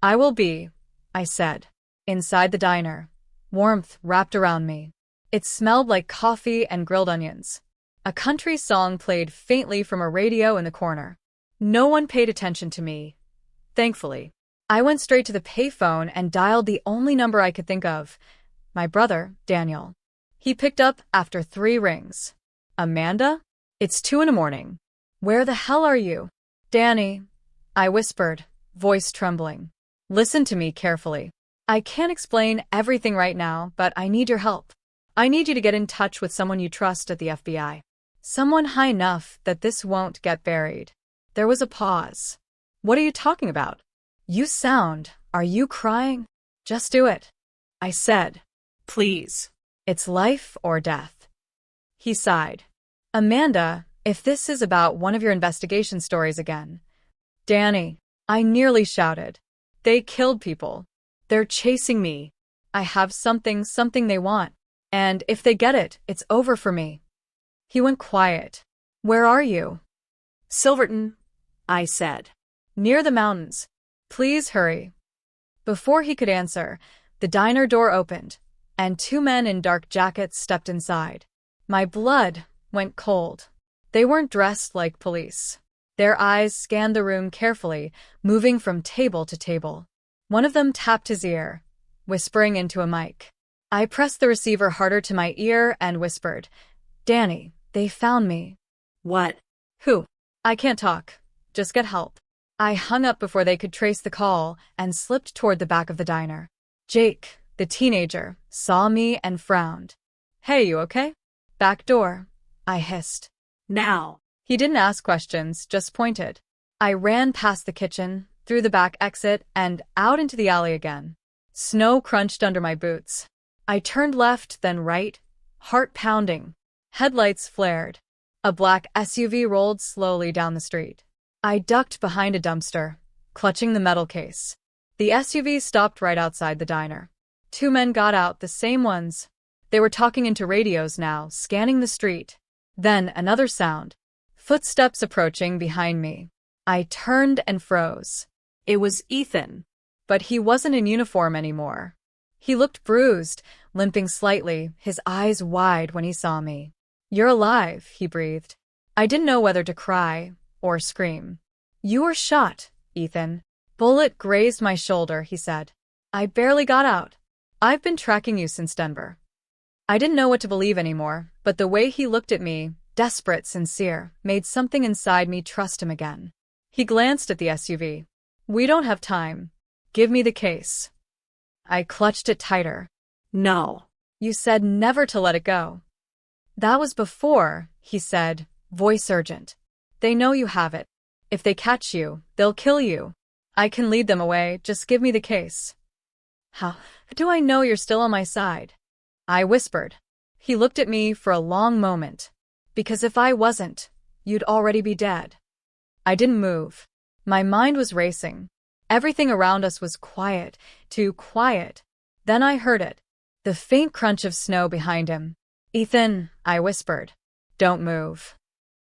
"I will be," I said. Inside the diner, warmth wrapped around me. It smelled like coffee and grilled onions. A country song played faintly from a radio in the corner. No one paid attention to me, thankfully. I went straight to the payphone and dialed the only number I could think of. My brother, Daniel. He picked up after 3 rings. "Amanda? It's 2 in the morning. Where the hell are you?" "Danny," I whispered, voice trembling. "Listen to me carefully. I can't explain everything right now, but I need your help. I need you to get in touch with someone you trust at the FBI. Someone high enough that this won't get buried." There was a pause. "What are you talking about? Are you crying?" "Just do it," I said. Please. "It's life or death." He sighed. "Amanda, if this is about one of your investigation stories again." "Danny," I nearly shouted. "They killed people. They're chasing me. I have something they want. And if they get it, it's over for me." He went quiet. "Where are you?" Silverton, I said. "Near the mountains. Please hurry." Before he could answer, the diner door opened, and two men in dark jackets stepped inside. My blood went cold. They weren't dressed like police. Their eyes scanned the room carefully, moving from table to table. One of them tapped his ear, whispering into a mic. I pressed the receiver harder to my ear and whispered, "Danny, they found me." What? "Who?" "I can't talk. Just get help." I hung up before they could trace the call and slipped toward the back of the diner. Jake, the teenager, saw me and frowned. "Hey, you okay?" "Back door," I hissed. Now. He didn't ask questions, just pointed. I ran past the kitchen, through the back exit, and out into the alley again. Snow crunched under my boots. I turned left, then right, heart pounding. Headlights flared. A black SUV rolled slowly down the street. I ducked behind a dumpster, clutching the metal case. The SUV stopped right outside the diner. Two men got out, the same ones. They were talking into radios now, scanning the street. Then another sound. Footsteps approaching behind me. I turned and froze. It was Ethan. But he wasn't in uniform anymore. He looked bruised, limping slightly, his eyes wide when he saw me. "You're alive," he breathed. I didn't know whether to cry or scream. "You were shot, Ethan." "Bullet grazed my shoulder," he said. "I barely got out. I've been tracking you since Denver." I didn't know what to believe anymore, but the way he looked at me, desperate, sincere, made something inside me trust him again. He glanced at the SUV. "We don't have time. Give me the case." I clutched it tighter. No. "You said never to let it go." "That was before," he said, voice urgent. "They know you have it. If they catch you, they'll kill you. I can lead them away, just give me the case." "How do I know you're still on my side?" I whispered. He looked at me for a long moment. "Because if I wasn't, you'd already be dead." I didn't move. My mind was racing. Everything around us was quiet, too quiet. Then I heard it. The faint crunch of snow behind him. "Ethan," I whispered. "Don't move."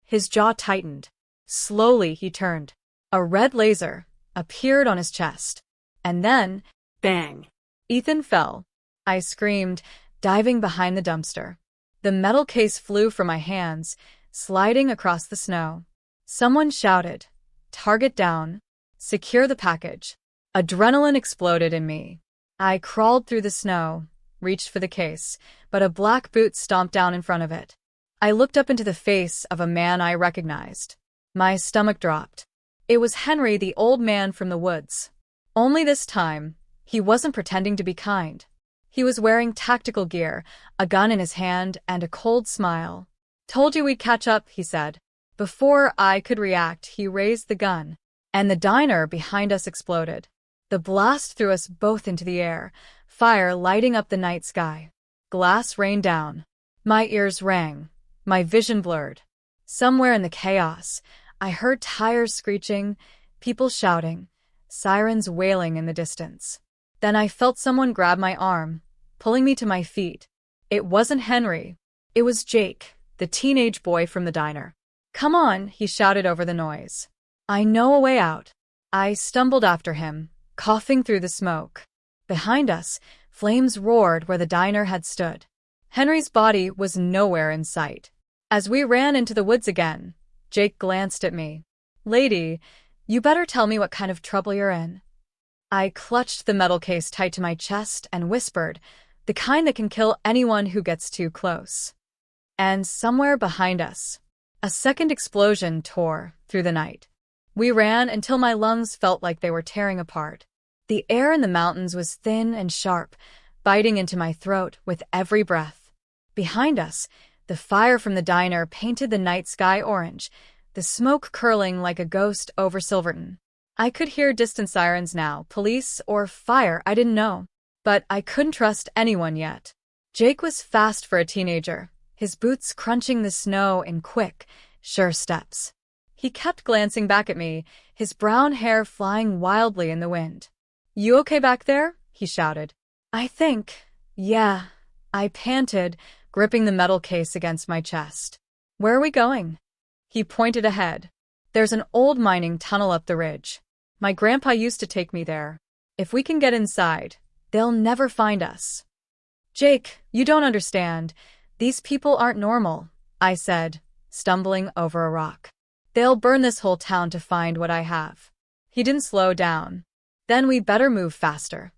His jaw tightened. Slowly he turned. A red laser appeared on his chest. And then, bang. Ethan fell. I screamed, diving behind the dumpster. The metal case flew from my hands, sliding across the snow. Someone shouted, "Target down. Secure the package." Adrenaline exploded in me. I crawled through the snow, reached for the case, but a black boot stomped down in front of it. I looked up into the face of a man I recognized. My stomach dropped. It was Henry, the old man from the woods. Only this time, he wasn't pretending to be kind. He was wearing tactical gear, a gun in his hand, and a cold smile. "Told you we'd catch up," he said. Before I could react, he raised the gun, and the diner behind us exploded. The blast threw us both into the air, fire lighting up the night sky. Glass rained down. My ears rang, my vision blurred. Somewhere in the chaos, I heard tires screeching, people shouting, sirens wailing in the distance. Then I felt someone grab my arm, pulling me to my feet. It wasn't Henry. It was Jake, the teenage boy from the diner. "Come on," he shouted over the noise. "I know a way out." I stumbled after him, coughing through the smoke. Behind us, flames roared where the diner had stood. Henry's body was nowhere in sight. As we ran into the woods again, Jake glanced at me. "Lady, you better tell me what kind of trouble you're in." I clutched the metal case tight to my chest and whispered, "The kind that can kill anyone who gets too close." And somewhere behind us, a second explosion tore through the night. We ran until my lungs felt like they were tearing apart. The air in the mountains was thin and sharp, biting into my throat with every breath. Behind us, the fire from the diner painted the night sky orange, the smoke curling like a ghost over Silverton. I could hear distant sirens now, police or fire, I didn't know. But I couldn't trust anyone yet. Jake was fast for a teenager, his boots crunching the snow in quick, sure steps. He kept glancing back at me, his brown hair flying wildly in the wind. "You okay back there?" he shouted. "I think, yeah," I panted, gripping the metal case against my chest. "Where are we going?" He pointed ahead. "There's an old mining tunnel up the ridge. My grandpa used to take me there." If we can get inside, they'll never find us. Jake, you don't understand. These people aren't normal, I said, stumbling over a rock. They'll burn this whole town to find what I have. He didn't slow down. Then we better move faster.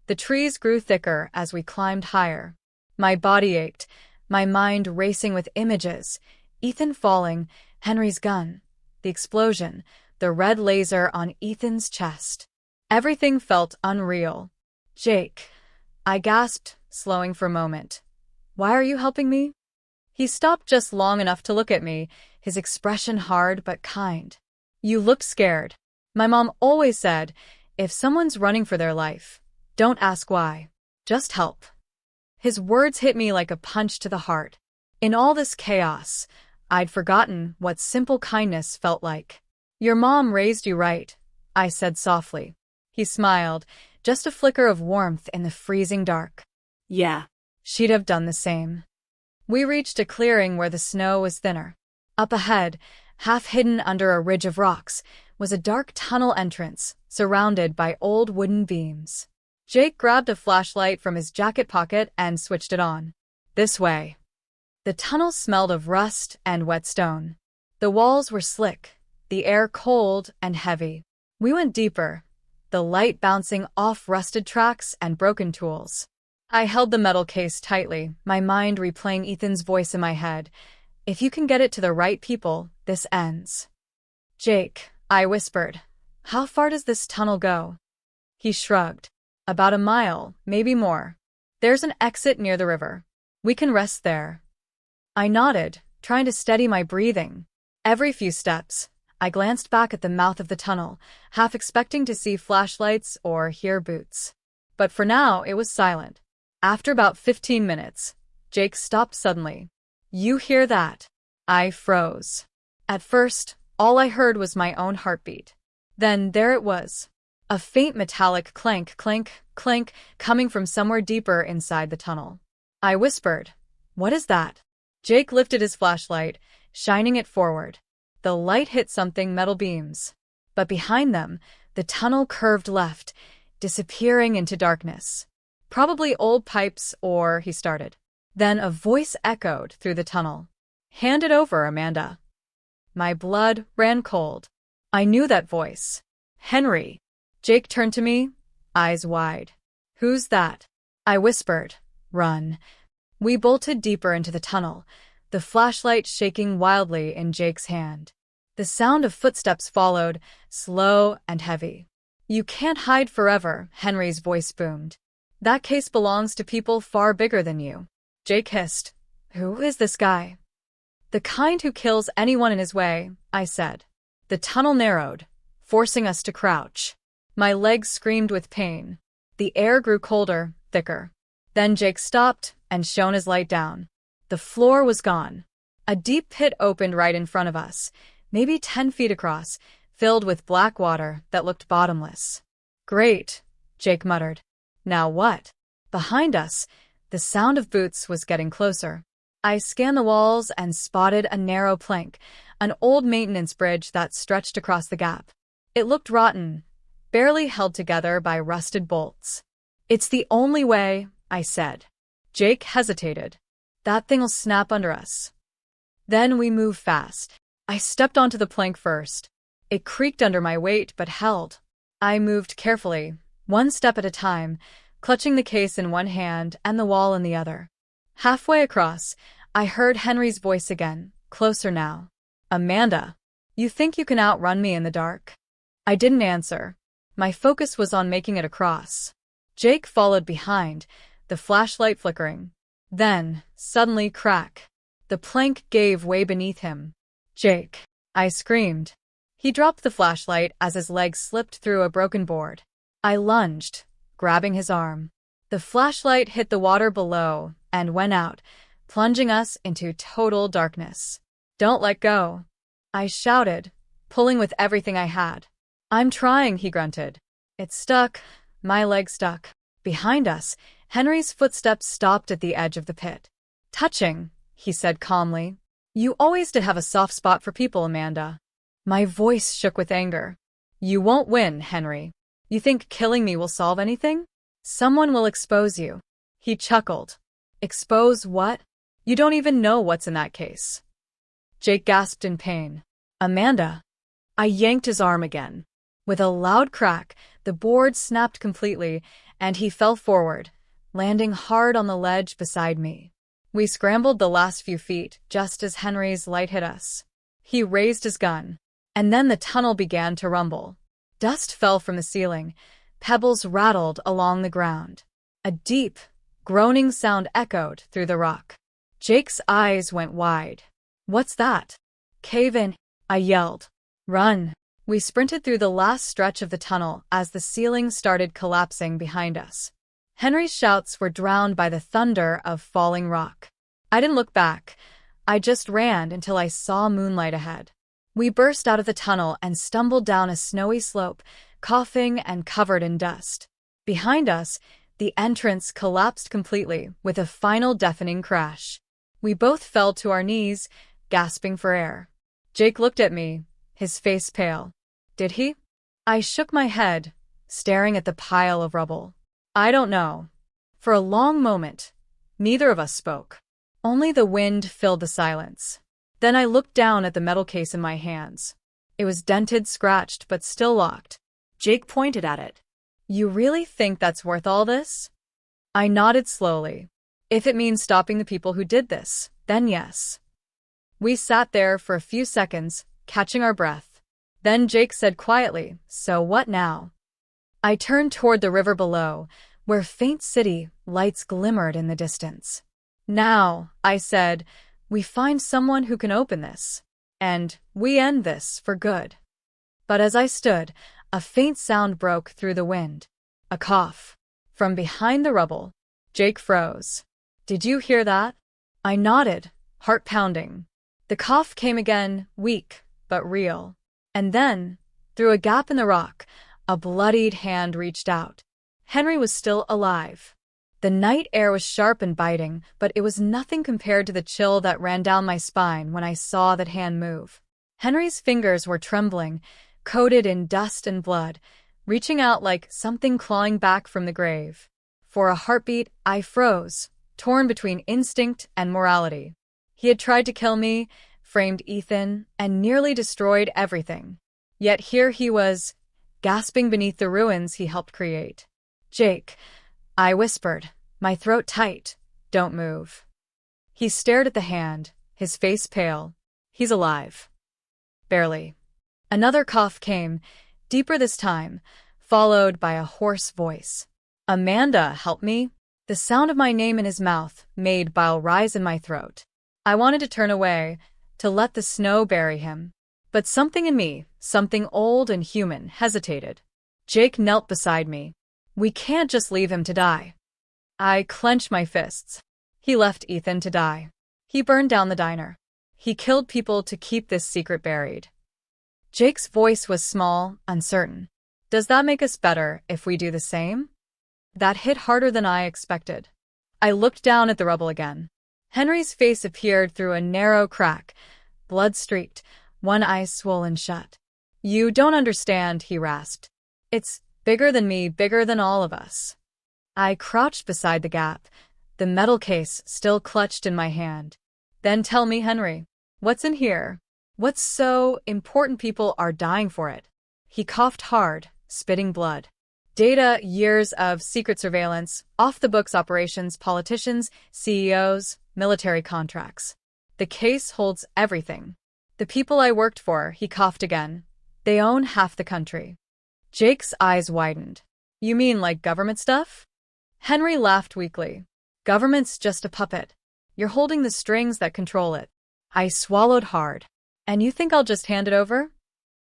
The trees grew thicker as we climbed higher. My body ached, my mind racing with images. Ethan falling, Henry's gun, the explosion, the red laser on Ethan's chest. Everything felt unreal. Jake, I gasped, slowing for a moment. Why are you helping me? He stopped just long enough to look at me, his expression hard but kind. You looked scared. My mom always said, if someone's running for their life, don't ask why. Just help. His words hit me like a punch to the heart. In all this chaos, I'd forgotten what simple kindness felt like. Your mom raised you right, I said softly. He smiled, just a flicker of warmth in the freezing dark. Yeah. She'd have done the same. We reached a clearing where the snow was thinner. Up ahead, half hidden under a ridge of rocks, was a dark tunnel entrance, surrounded by old wooden beams. Jake grabbed a flashlight from his jacket pocket and switched it on. This way. The tunnel smelled of rust and wet stone. The walls were slick, the air cold and heavy. We went deeper, the light bouncing off rusted tracks and broken tools. I held the metal case tightly, my mind replaying Ethan's voice in my head. If you can get it to the right people, this ends. Jake, I whispered, how far does this tunnel go? He shrugged. About a mile, maybe more. There's an exit near the river. We can rest there. I nodded, trying to steady my breathing. Every few steps, I glanced back at the mouth of the tunnel, half expecting to see flashlights or hear boots. But for now, it was silent. After about 15 minutes, Jake stopped suddenly. You hear that? I froze. At first, all I heard was my own heartbeat. Then there it was. A faint metallic clank, clank, clank, coming from somewhere deeper inside the tunnel. I whispered, what is that? Jake lifted his flashlight, shining it forward. The light hit something metal beams. But behind them, the tunnel curved left, disappearing into darkness. Probably old pipes or, he started. Then a voice echoed through the tunnel. Hand it over, Amanda. My blood ran cold. I knew that voice. Henry. Jake turned to me, eyes wide. Who's that? I whispered. Run. We bolted deeper into the tunnel, the flashlight shaking wildly in Jake's hand. The sound of footsteps followed, slow and heavy. You can't hide forever, Henry's voice boomed. That case belongs to people far bigger than you. Jake hissed. Who is this guy? The kind who kills anyone in his way, I said. The tunnel narrowed, forcing us to crouch. My legs screamed with pain. The air grew colder, thicker. Then Jake stopped and shone his light down. The floor was gone. A deep pit opened right in front of us, maybe 10 feet across, filled with black water that looked bottomless. Great, Jake muttered. Now what? Behind us, the sound of boots was getting closer. I scanned the walls and spotted a narrow plank, an old maintenance bridge that stretched across the gap. It looked rotten, barely held together by rusted bolts. It's the only way, I said. Jake hesitated. That thing'll snap under us. Then we moved fast. I stepped onto the plank first. It creaked under my weight but held. I moved carefully, one step at a time, clutching the case in one hand and the wall in the other. Halfway across, I heard Henry's voice again, closer now. Amanda, you think you can outrun me in the dark? I didn't answer. My focus was on making it across. Jake followed behind, the flashlight flickering. Then, suddenly, crack. The plank gave way beneath him. Jake, I screamed. He dropped the flashlight as his leg slipped through a broken board. I lunged, grabbing his arm. The flashlight hit the water below and went out, plunging us into total darkness. Don't let go, I shouted, pulling with everything I had. I'm trying, he grunted. It stuck. My leg stuck. Behind us, Henry's footsteps stopped at the edge of the pit. Touching, he said calmly. You always did have a soft spot for people, Amanda. My voice shook with anger. You won't win, Henry. You think killing me will solve anything? Someone will expose you. He chuckled. Expose what? You don't even know what's in that case. Jake gasped in pain. Amanda. I yanked his arm again. With a loud crack, the board snapped completely, and he fell forward, landing hard on the ledge beside me. We scrambled the last few feet just as Henry's light hit us. He raised his gun, and then the tunnel began to rumble. Dust fell from the ceiling, pebbles rattled along the ground. A deep, groaning sound echoed through the rock. Jake's eyes went wide. What's that? Cave in, I yelled. Run. We sprinted through the last stretch of the tunnel as the ceiling started collapsing behind us. Henry's shouts were drowned by the thunder of falling rock. I didn't look back. I just ran until I saw moonlight ahead. We burst out of the tunnel and stumbled down a snowy slope, coughing and covered in dust. Behind us, the entrance collapsed completely with a final deafening crash. We both fell to our knees, gasping for air. Jake looked at me, his face pale. Did he? I shook my head, staring at the pile of rubble. I don't know. For a long moment, neither of us spoke. Only the wind filled the silence. Then I looked down at the metal case in my hands. It was dented, scratched, but still locked. Jake pointed at it. You really think that's worth all this? I nodded slowly. If it means stopping the people who did this, then yes. We sat there for a few seconds, catching our breath. Then Jake said quietly, So what now? I turned toward the river below, where faint city lights glimmered in the distance. Now, I said, we find someone who can open this. And we end this for good. But as I stood, a faint sound broke through the wind. A cough. From behind the rubble. Jake froze. Did you hear that? I nodded, heart pounding. The cough came again, weak, but real. And then, through a gap in the rock, a bloodied hand reached out. Henry was still alive. The night air was sharp and biting, but it was nothing compared to the chill that ran down my spine when I saw that hand move. Henry's fingers were trembling, coated in dust and blood, reaching out like something clawing back from the grave. For a heartbeat, I froze, torn between instinct and morality. He had tried to kill me, framed Ethan, and nearly destroyed everything. Yet here he was, gasping beneath the ruins he helped create. Jake, I whispered, my throat tight. Don't move. He stared at the hand, his face pale. He's alive. Barely. Another cough came, deeper this time, followed by a hoarse voice. Amanda, help me. The sound of my name in his mouth made bile rise in my throat. I wanted to turn away, to let the snow bury him. But something in me, something old and human, hesitated. Jake knelt beside me. We can't just leave him to die. I clenched my fists. He left Ethan to die. He burned down the diner. He killed people to keep this secret buried. Jake's voice was small, uncertain. Does that make us better if we do the same? That hit harder than I expected. I looked down at the rubble again. Henry's face appeared through a narrow crack, blood-streaked, one eye swollen shut. You don't understand, he rasped. It's bigger than me, bigger than all of us. I crouched beside the gap, the metal case still clutched in my hand. Then tell me, Henry, what's in here? What's so important people are dying for it? He coughed hard, spitting blood. Data, years of secret surveillance, off-the-books operations, politicians, CEOs, military contracts. The case holds everything. The people I worked for, he coughed again. They own half the country. Jake's eyes widened. You mean like government stuff? Henry laughed weakly. Government's just a puppet. You're holding the strings that control it. I swallowed hard. And you think I'll just hand it over?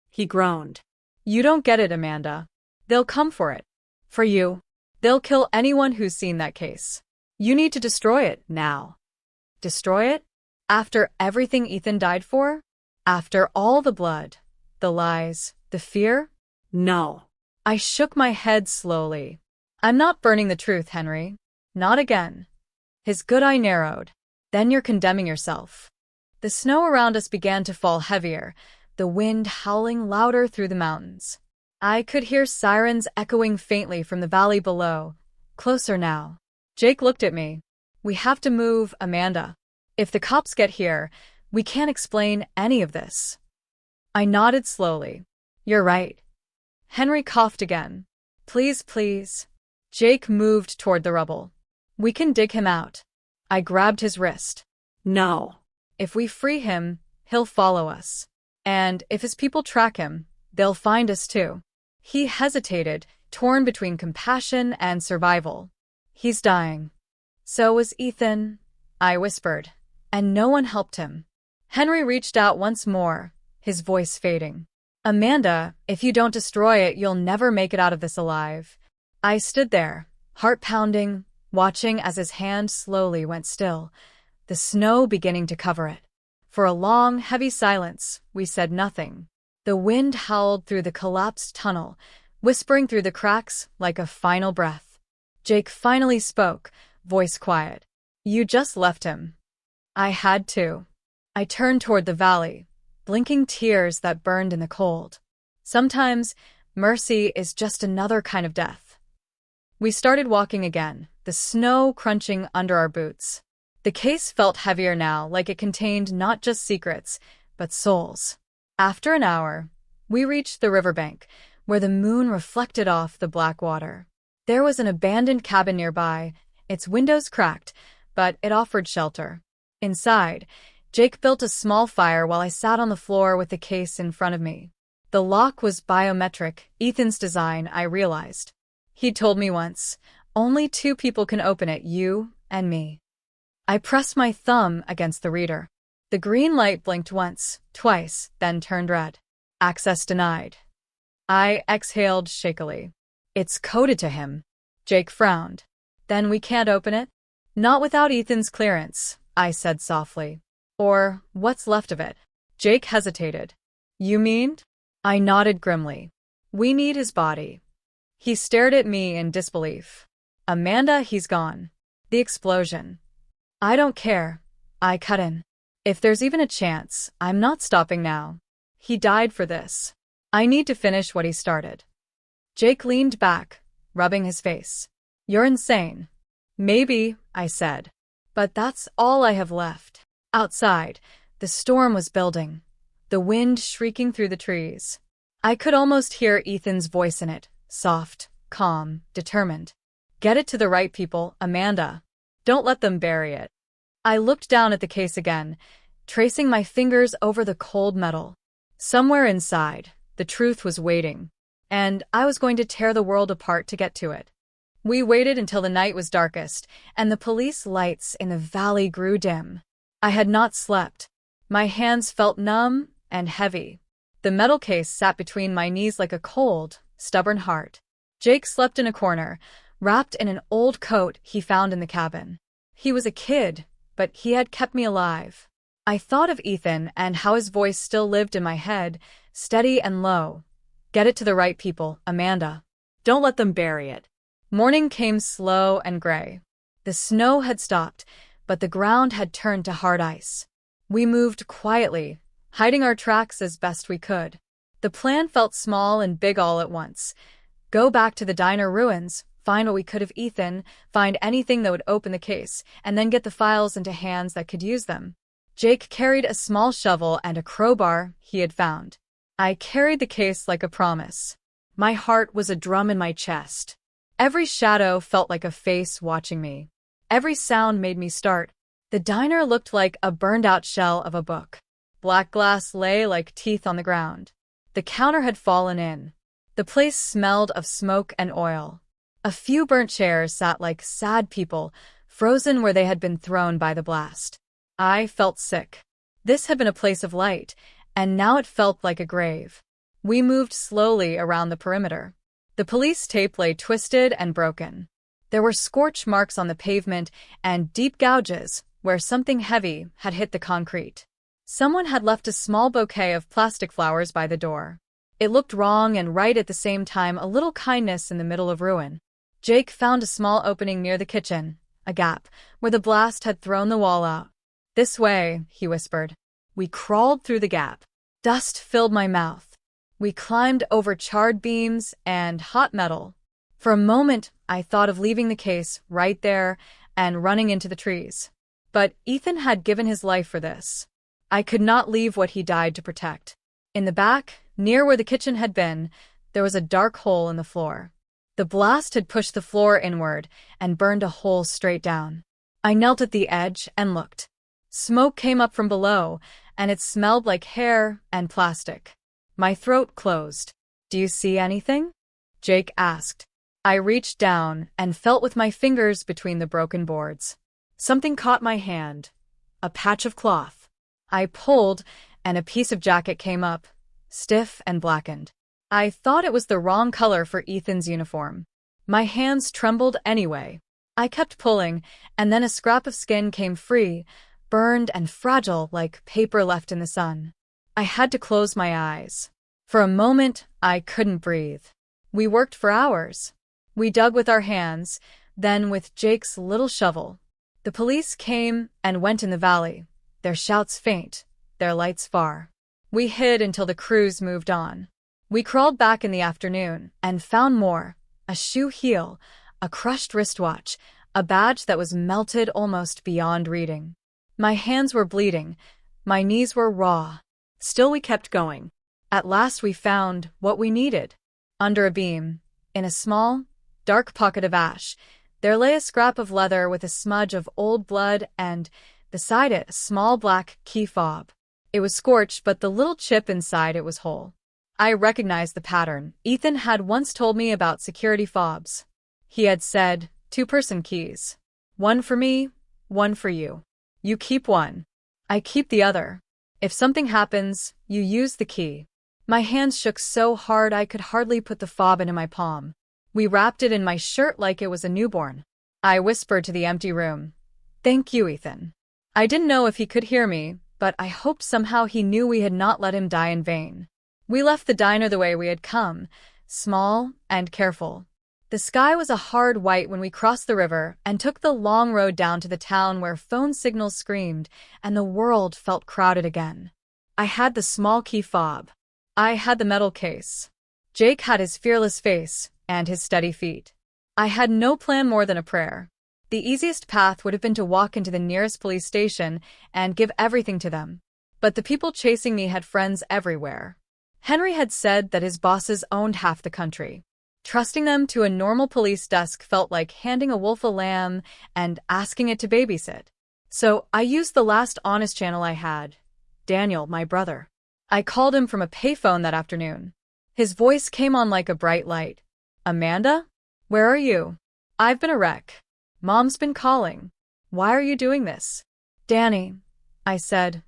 He groaned. You don't get it, Amanda. They'll come for it. For you. They'll kill anyone who's seen that case. You need to destroy it now. Destroy it? After everything Ethan died for? After all the blood, the lies, the fear? No. I shook my head slowly. I'm not burning the truth, Henry. Not again. His good eye narrowed. Then you're condemning yourself. The snow around us began to fall heavier, the wind howling louder through the mountains. I could hear sirens echoing faintly from the valley below. Closer now. Jake looked at me. We have to move, Amanda. If the cops get here, we can't explain any of this. I nodded slowly. You're right. Henry coughed again. Please, please. Jake moved toward the rubble. We can dig him out. I grabbed his wrist. No. If we free him, he'll follow us. And if his people track him, they'll find us too. He hesitated, torn between compassion and survival. He's dying. So was Ethan, I whispered, and no one helped him. Henry reached out once more, his voice fading. Amanda, if you don't destroy it, you'll never make it out of this alive. I stood there, heart pounding, watching as his hand slowly went still, the snow beginning to cover it. For a long, heavy silence, we said nothing. The wind howled through the collapsed tunnel, whispering through the cracks like a final breath. Jake finally spoke, voice quiet. You just left him. I had to. I turned toward the valley, blinking tears that burned in the cold. Sometimes, mercy is just another kind of death. We started walking again, the snow crunching under our boots. The case felt heavier now, like it contained not just secrets, but souls. After an hour, we reached the riverbank, where the moon reflected off the black water. There was an abandoned cabin nearby, its windows cracked, but it offered shelter. Inside, Jake built a small fire while I sat on the floor with the case in front of me. The lock was biometric, Ethan's design, I realized. He'd told me once, only 2 people can open it, you and me. I pressed my thumb against the reader. The green light blinked once, twice, then turned red. Access denied. I exhaled shakily. It's coded to him. Jake frowned. Then we can't open it? Not without Ethan's clearance, I said softly. Or what's left of it? Jake hesitated. You mean? I nodded grimly. We need his body. He stared at me in disbelief. Amanda, he's gone. The explosion. I don't care. I cut in. If there's even a chance, I'm not stopping now. He died for this. I need to finish what he started. Jake leaned back, rubbing his face. You're insane. Maybe, I said. But that's all I have left. Outside, the storm was building, the wind shrieking through the trees. I could almost hear Ethan's voice in it, soft, calm, determined. Get it to the right people, Amanda. Don't let them bury it. I looked down at the case again, tracing my fingers over the cold metal. Somewhere inside, the truth was waiting, and I was going to tear the world apart to get to it. We waited until the night was darkest, and the police lights in the valley grew dim. I had not slept. My hands felt numb and heavy. The metal case sat between my knees like a cold, stubborn heart. Jake slept in a corner, wrapped in an old coat he found in the cabin. He was a kid, but he had kept me alive. I thought of Ethan and how his voice still lived in my head, steady and low. Get it to the right people, Amanda. Don't let them bury it. Morning came slow and gray. The snow had stopped, but the ground had turned to hard ice. We moved quietly, hiding our tracks as best we could. The plan felt small and big all at once. Go back to the diner ruins, find what we could of Ethan, find anything that would open the case, and then get the files into hands that could use them. Jake carried a small shovel and a crowbar he had found. I carried the case like a promise. My heart was a drum in my chest. Every shadow felt like a face watching me. Every sound made me start. The diner looked like a burned-out shell of a book. Black glass lay like teeth on the ground. The counter had fallen in. The place smelled of smoke and oil. A few burnt chairs sat like sad people, frozen where they had been thrown by the blast. I felt sick. This had been a place of light, and now it felt like a grave. We moved slowly around the perimeter. The police tape lay twisted and broken. There were scorch marks on the pavement and deep gouges where something heavy had hit the concrete. Someone had left a small bouquet of plastic flowers by the door. It looked wrong and right at the same time, a little kindness in the middle of ruin. Jake found a small opening near the kitchen, a gap, where the blast had thrown the wall out. This way, he whispered. We crawled through the gap. Dust filled my mouth. We climbed over charred beams and hot metal. For a moment, I thought of leaving the case right there and running into the trees. But Ethan had given his life for this. I could not leave what he died to protect. In the back, near where the kitchen had been, there was a dark hole in the floor. The blast had pushed the floor inward and burned a hole straight down. I knelt at the edge and looked. Smoke came up from below, and it smelled like hair and plastic. My throat closed. "Do you see anything?" Jake asked. I reached down and felt with my fingers between the broken boards. Something caught my hand. A patch of cloth. I pulled, and a piece of jacket came up, stiff and blackened. I thought it was the wrong color for Ethan's uniform. My hands trembled anyway. I kept pulling, and then a scrap of skin came free, burned and fragile like paper left in the sun. I had to close my eyes. For a moment, I couldn't breathe. We worked for hours. We dug with our hands, then with Jake's little shovel. The police came and went in the valley, their shouts faint, their lights far. We hid until the crews moved on. We crawled back in the afternoon and found more: a shoe heel, a crushed wristwatch, a badge that was melted almost beyond reading. My hands were bleeding, my knees were raw. Still we kept going. At last we found what we needed. Under a beam, in a small, dark pocket of ash, there lay a scrap of leather with a smudge of old blood and, beside it, a small black key fob. It was scorched, but the little chip inside it was whole. I recognized the pattern. Ethan had once told me about security fobs. He had said, 2-person keys. One for me, one for you. You keep one. I keep the other. If something happens, you use the key. My hands shook so hard I could hardly put the fob into my palm. We wrapped it in my shirt like it was a newborn. I whispered to the empty room, "Thank you, Ethan." I didn't know if he could hear me, but I hoped somehow he knew we had not let him die in vain. We left the diner the way we had come, small and careful. The sky was a hard white when we crossed the river and took the long road down to the town where phone signals screamed and the world felt crowded again. I had the small key fob. I had the metal case. Jake had his fearless face and his steady feet. I had no plan more than a prayer. The easiest path would have been to walk into the nearest police station and give everything to them. But the people chasing me had friends everywhere. Henry had said that his bosses owned half the country. Trusting them to a normal police desk felt like handing a wolf a lamb and asking it to babysit. So I used the last honest channel I had, Daniel, my brother. I called him from a payphone that afternoon. His voice came on like a bright light. "Amanda? Where are you? I've been a wreck. Mom's been calling. Why are you doing this?" "Danny," I said,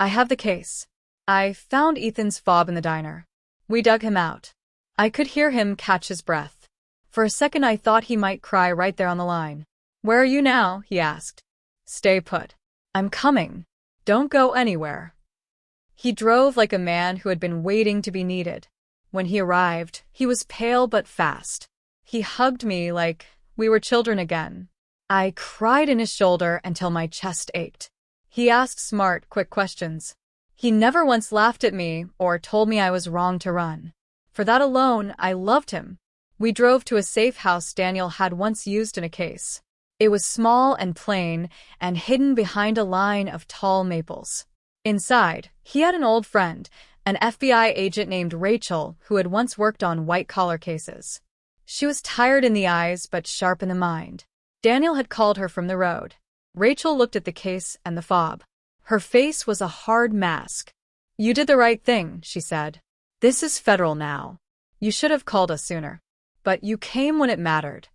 "I have the case. I found Ethan's fob in the diner." We dug him out. I could hear him catch his breath. For a second I thought he might cry right there on the line. "Where are you now?" he asked. "Stay put. I'm coming. Don't go anywhere." He drove like a man who had been waiting to be needed. When he arrived, he was pale but fast. He hugged me like we were children again. I cried in his shoulder until my chest ached. He asked smart, quick questions. He never once laughed at me or told me I was wrong to run. For that alone, I loved him. We drove to a safe house Daniel had once used in a case. It was small and plain and hidden behind a line of tall maples. Inside, he had an old friend, an FBI agent named Rachel, who had once worked on white-collar cases. She was tired in the eyes but sharp in the mind. Daniel had called her from the road. Rachel looked at the case and the fob. Her face was a hard mask. "You did the right thing," she said. "This is federal now. You should have called us sooner. But you came when it mattered."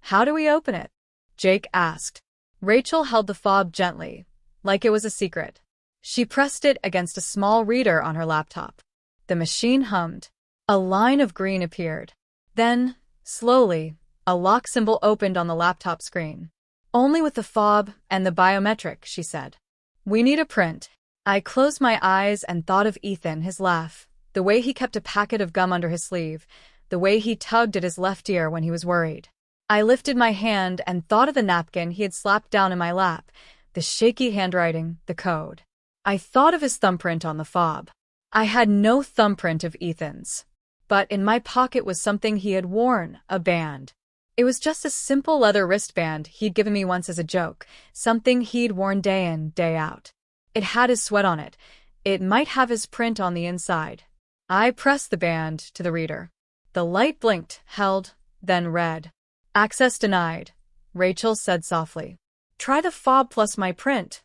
"How do we open it?" Jake asked. Rachel held the fob gently, like it was a secret. She pressed it against a small reader on her laptop. The machine hummed. A line of green appeared. Then, slowly, a lock symbol opened on the laptop screen. "Only with the fob and the biometric," she said. "We need a print." I closed my eyes and thought of Ethan, his laugh, the way he kept a packet of gum under his sleeve, the way he tugged at his left ear when he was worried. I lifted my hand and thought of the napkin he had slapped down in my lap, the shaky handwriting, the code. I thought of his thumbprint on the fob. I had no thumbprint of Ethan's. But in my pocket was something he had worn, a band. It was just a simple leather wristband he'd given me once as a joke, something he'd worn day in, day out. It had his sweat on it. It might have his print on the inside. I pressed the band to the reader. The light blinked, held, then read. "Access denied," Rachel said softly. "Try the fob plus my print,"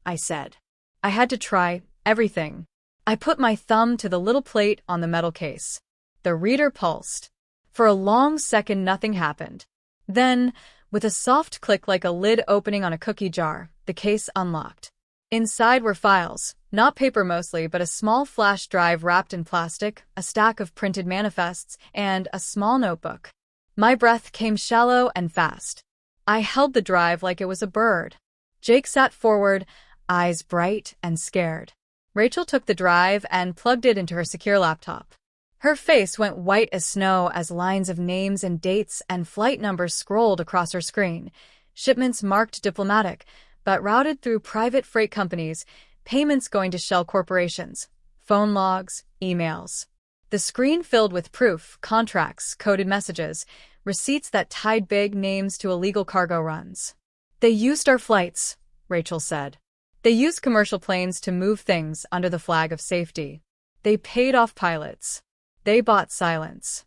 I said. I had to try everything. I put my thumb to the little plate on the metal case. The reader pulsed. For a long second, nothing happened. Then, with a soft click like a lid opening on a cookie jar, the case unlocked. Inside were files, not paper mostly, but a small flash drive wrapped in plastic, a stack of printed manifests, and a small notebook. My breath came shallow and fast. I held the drive like it was a bird. Jake sat forward, eyes bright and scared. Rachel took the drive and plugged it into her secure laptop. Her face went white as snow as lines of names and dates and flight numbers scrolled across her screen. Shipments marked diplomatic, but routed through private freight companies, payments going to shell corporations, phone logs, emails. The screen filled with proof, contracts, coded messages, receipts that tied big names to illegal cargo runs. "They used our flights," Rachel said. "They used commercial planes to move things under the flag of safety. They paid off pilots. They bought silence."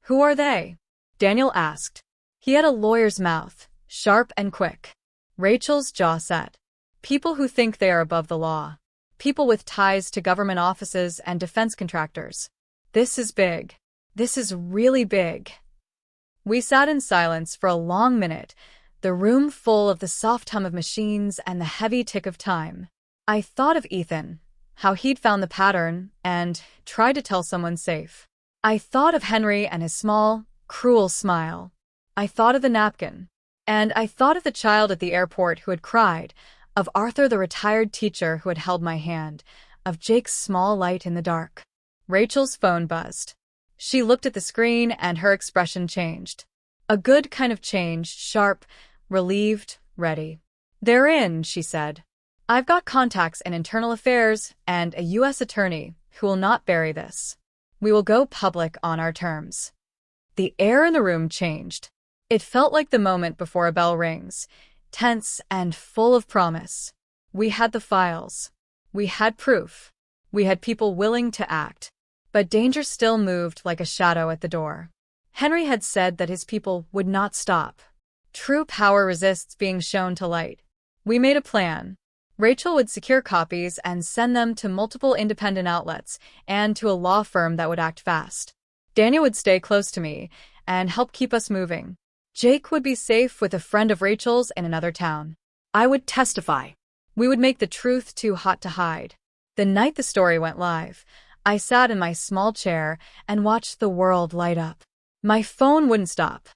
"Who are they?" Daniel asked. He had a lawyer's mouth, sharp and quick. Rachel's jaw set. "People who think they are above the law. People with ties to government offices and defense contractors. This is big. This is really big." We sat in silence for a long minute, the room full of the soft hum of machines and the heavy tick of time. I thought of Ethan, how he'd found the pattern and tried to tell someone safe. I thought of Henry and his small, cruel smile. I thought of the napkin. And I thought of the child at the airport who had cried, of Arthur the retired teacher who had held my hand, of Jake's small light in the dark. Rachel's phone buzzed. She looked at the screen and her expression changed. A good kind of change, sharp, relieved, ready. "They're in," she said. "I've got contacts in internal affairs and a U.S. attorney who will not bury this. We will go public on our terms." The air in the room changed. It felt like the moment before a bell rings, tense and full of promise. We had the files. We had proof. We had people willing to act. But danger still moved like a shadow at the door. Henry had said that his people would not stop. True power resists being shown to light. We made a plan. Rachel would secure copies and send them to multiple independent outlets and to a law firm that would act fast. Daniel would stay close to me and help keep us moving. Jake would be safe with a friend of Rachel's in another town. I would testify. We would make the truth too hot to hide. The night the story went live, I sat in my small chair and watched the world light up. My phone wouldn't stop.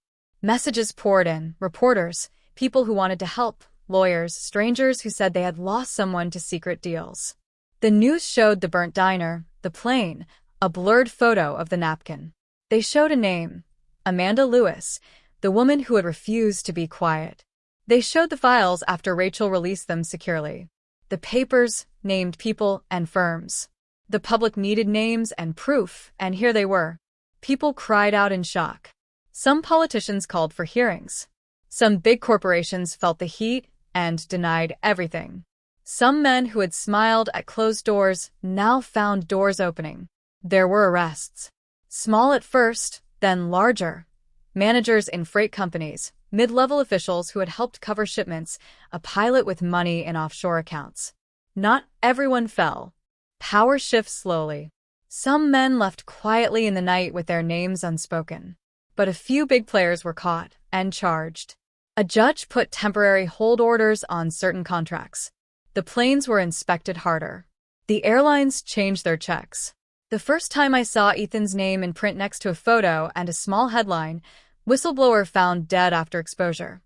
Messages poured in, reporters, people who wanted to help, lawyers, strangers who said they had lost someone to secret deals. The news showed the burnt diner, the plane, a blurred photo of the napkin. They showed a name, Amanda Lewis, the woman who had refused to be quiet. They showed the files after Rachel released them securely. The papers named people and firms. The public needed names and proof, and here they were. People cried out in shock. Some politicians called for hearings. Some big corporations felt the heat and denied everything. Some men who had smiled at closed doors now found doors opening. There were arrests. Small at first, then larger. Managers in freight companies, mid-level officials who had helped cover shipments, a pilot with money in offshore accounts. Not everyone fell. Power shifts slowly. Some men left quietly in the night with their names unspoken. But a few big players were caught and charged. A judge put temporary hold orders on certain contracts. The planes were inspected harder. The airlines changed their checks. The first time I saw Ethan's name in print next to a photo and a small headline, "Whistleblower found dead after exposure.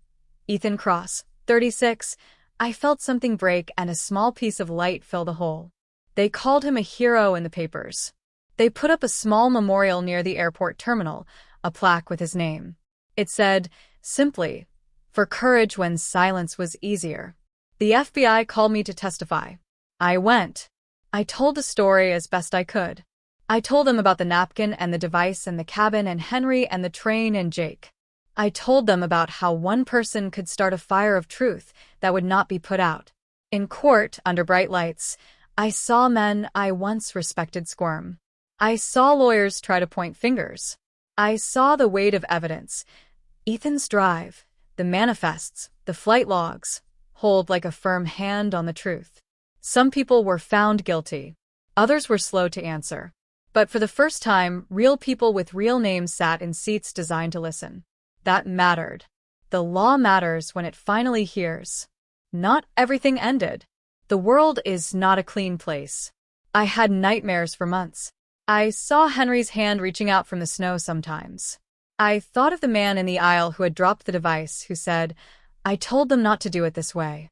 Ethan Cross, 36, I felt something break and a small piece of light fill the hole. They called him a hero in the papers. They put up a small memorial near the airport terminal, a plaque with his name. It said, simply, "For courage when silence was easier." The FBI called me to testify. I went. I told the story as best I could. I told them about the napkin and the device and the cabin and Henry and the train and Jake. I told them about how one person could start a fire of truth that would not be put out. In court, under bright lights, I saw men I once respected squirm. I saw lawyers try to point fingers. I saw the weight of evidence. Ethan's drive, the manifests, the flight logs, hold like a firm hand on the truth. Some people were found guilty. Others were slow to answer. But for the first time, real people with real names sat in seats designed to listen. That mattered. The law matters when it finally hears. Not everything ended. The world is not a clean place. I had nightmares for months. I saw Henry's hand reaching out from the snow sometimes. I thought of the man in the aisle who had dropped the device, who said, "I told them not to do it this way."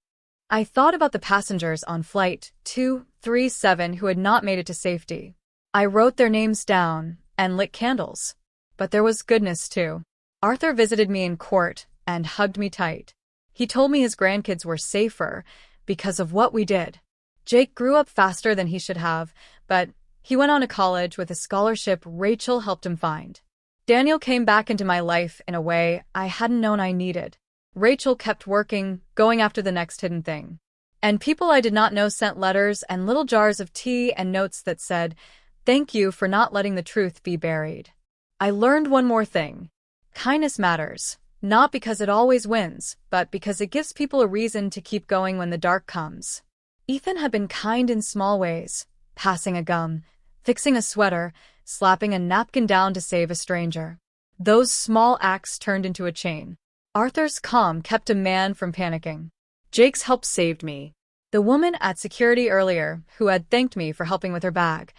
I thought about the passengers on Flight 237 who had not made it to safety. I wrote their names down and lit candles. But there was goodness, too. Arthur visited me in court and hugged me tight. He told me his grandkids were safer because of what we did. Jake grew up faster than he should have, but he went on to college with a scholarship Rachel helped him find. Daniel came back into my life in a way I hadn't known I needed. Rachel kept working, going after the next hidden thing. And people I did not know sent letters and little jars of tea and notes that said, "Thank you for not letting the truth be buried." I learned one more thing. Kindness matters, not because it always wins, but because it gives people a reason to keep going when the dark comes. Ethan had been kind in small ways, passing a gum, fixing a sweater, slapping a napkin down to save a stranger. Those small acts turned into a chain. Arthur's calm kept a man from panicking. Jake's help saved me. The woman at security earlier, who had thanked me for helping with her bag,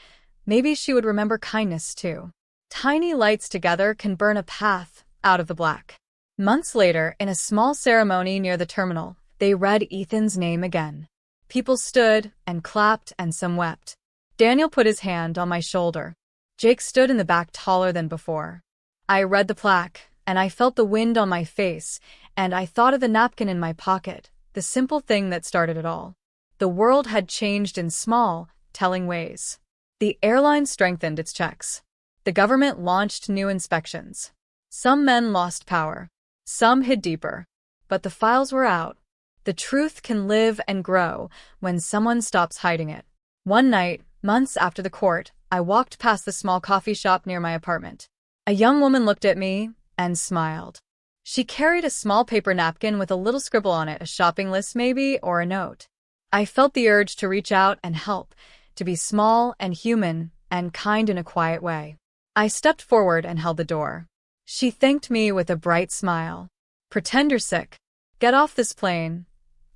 maybe she would remember kindness too. Tiny lights together can burn a path out of the black. Months later, in a small ceremony near the terminal, they read Ethan's name again. People stood and clapped and some wept. Daniel put his hand on my shoulder. Jake stood in the back taller than before. I read the plaque, and I felt the wind on my face, and I thought of the napkin in my pocket, the simple thing that started it all. The world had changed in small, telling ways. The airline strengthened its checks. The government launched new inspections. Some men lost power. Some hid deeper. But the files were out. The truth can live and grow when someone stops hiding it. One night, months after the court, I walked past the small coffee shop near my apartment. A young woman looked at me and smiled. She carried a small paper napkin with a little scribble on it, a shopping list maybe, or a note. I felt the urge to reach out and help, to be small and human and kind in a quiet way. I stepped forward and held the door. She thanked me with a bright smile. "Pretend you're sick. Get off this plane,"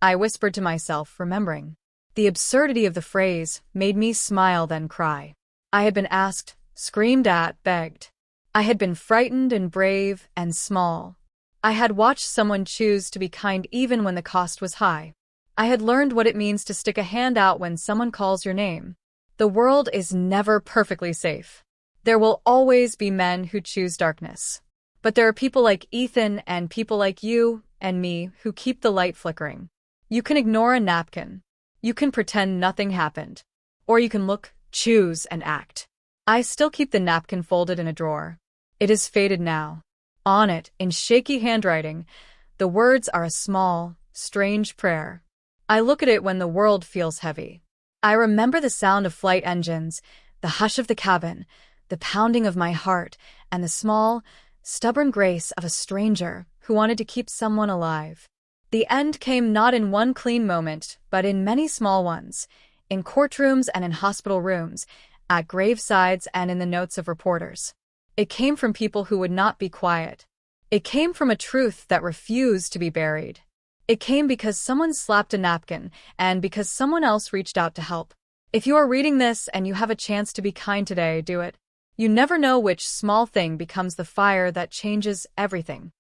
I whispered to myself, remembering. The absurdity of the phrase made me smile then cry. I had been asked, screamed at, begged. I had been frightened and brave and small. I had watched someone choose to be kind even when the cost was high. I had learned what it means to stick a hand out when someone calls your name. The world is never perfectly safe. There will always be men who choose darkness. But there are people like Ethan and people like you and me who keep the light flickering. You can ignore a napkin. You can pretend nothing happened. Or you can look, choose, and act. I still keep the napkin folded in a drawer. It is faded now. On it, in shaky handwriting, the words are a small, strange prayer. I look at it when the world feels heavy. I remember the sound of flight engines, the hush of the cabin, the pounding of my heart, and the small, stubborn grace of a stranger who wanted to keep someone alive. The end came not in one clean moment, but in many small ones, in courtrooms and in hospital rooms, at gravesides and in the notes of reporters. It came from people who would not be quiet. It came from a truth that refused to be buried. It came because someone slapped a napkin and because someone else reached out to help. If you are reading this and you have a chance to be kind today, do it. You never know which small thing becomes the fire that changes everything.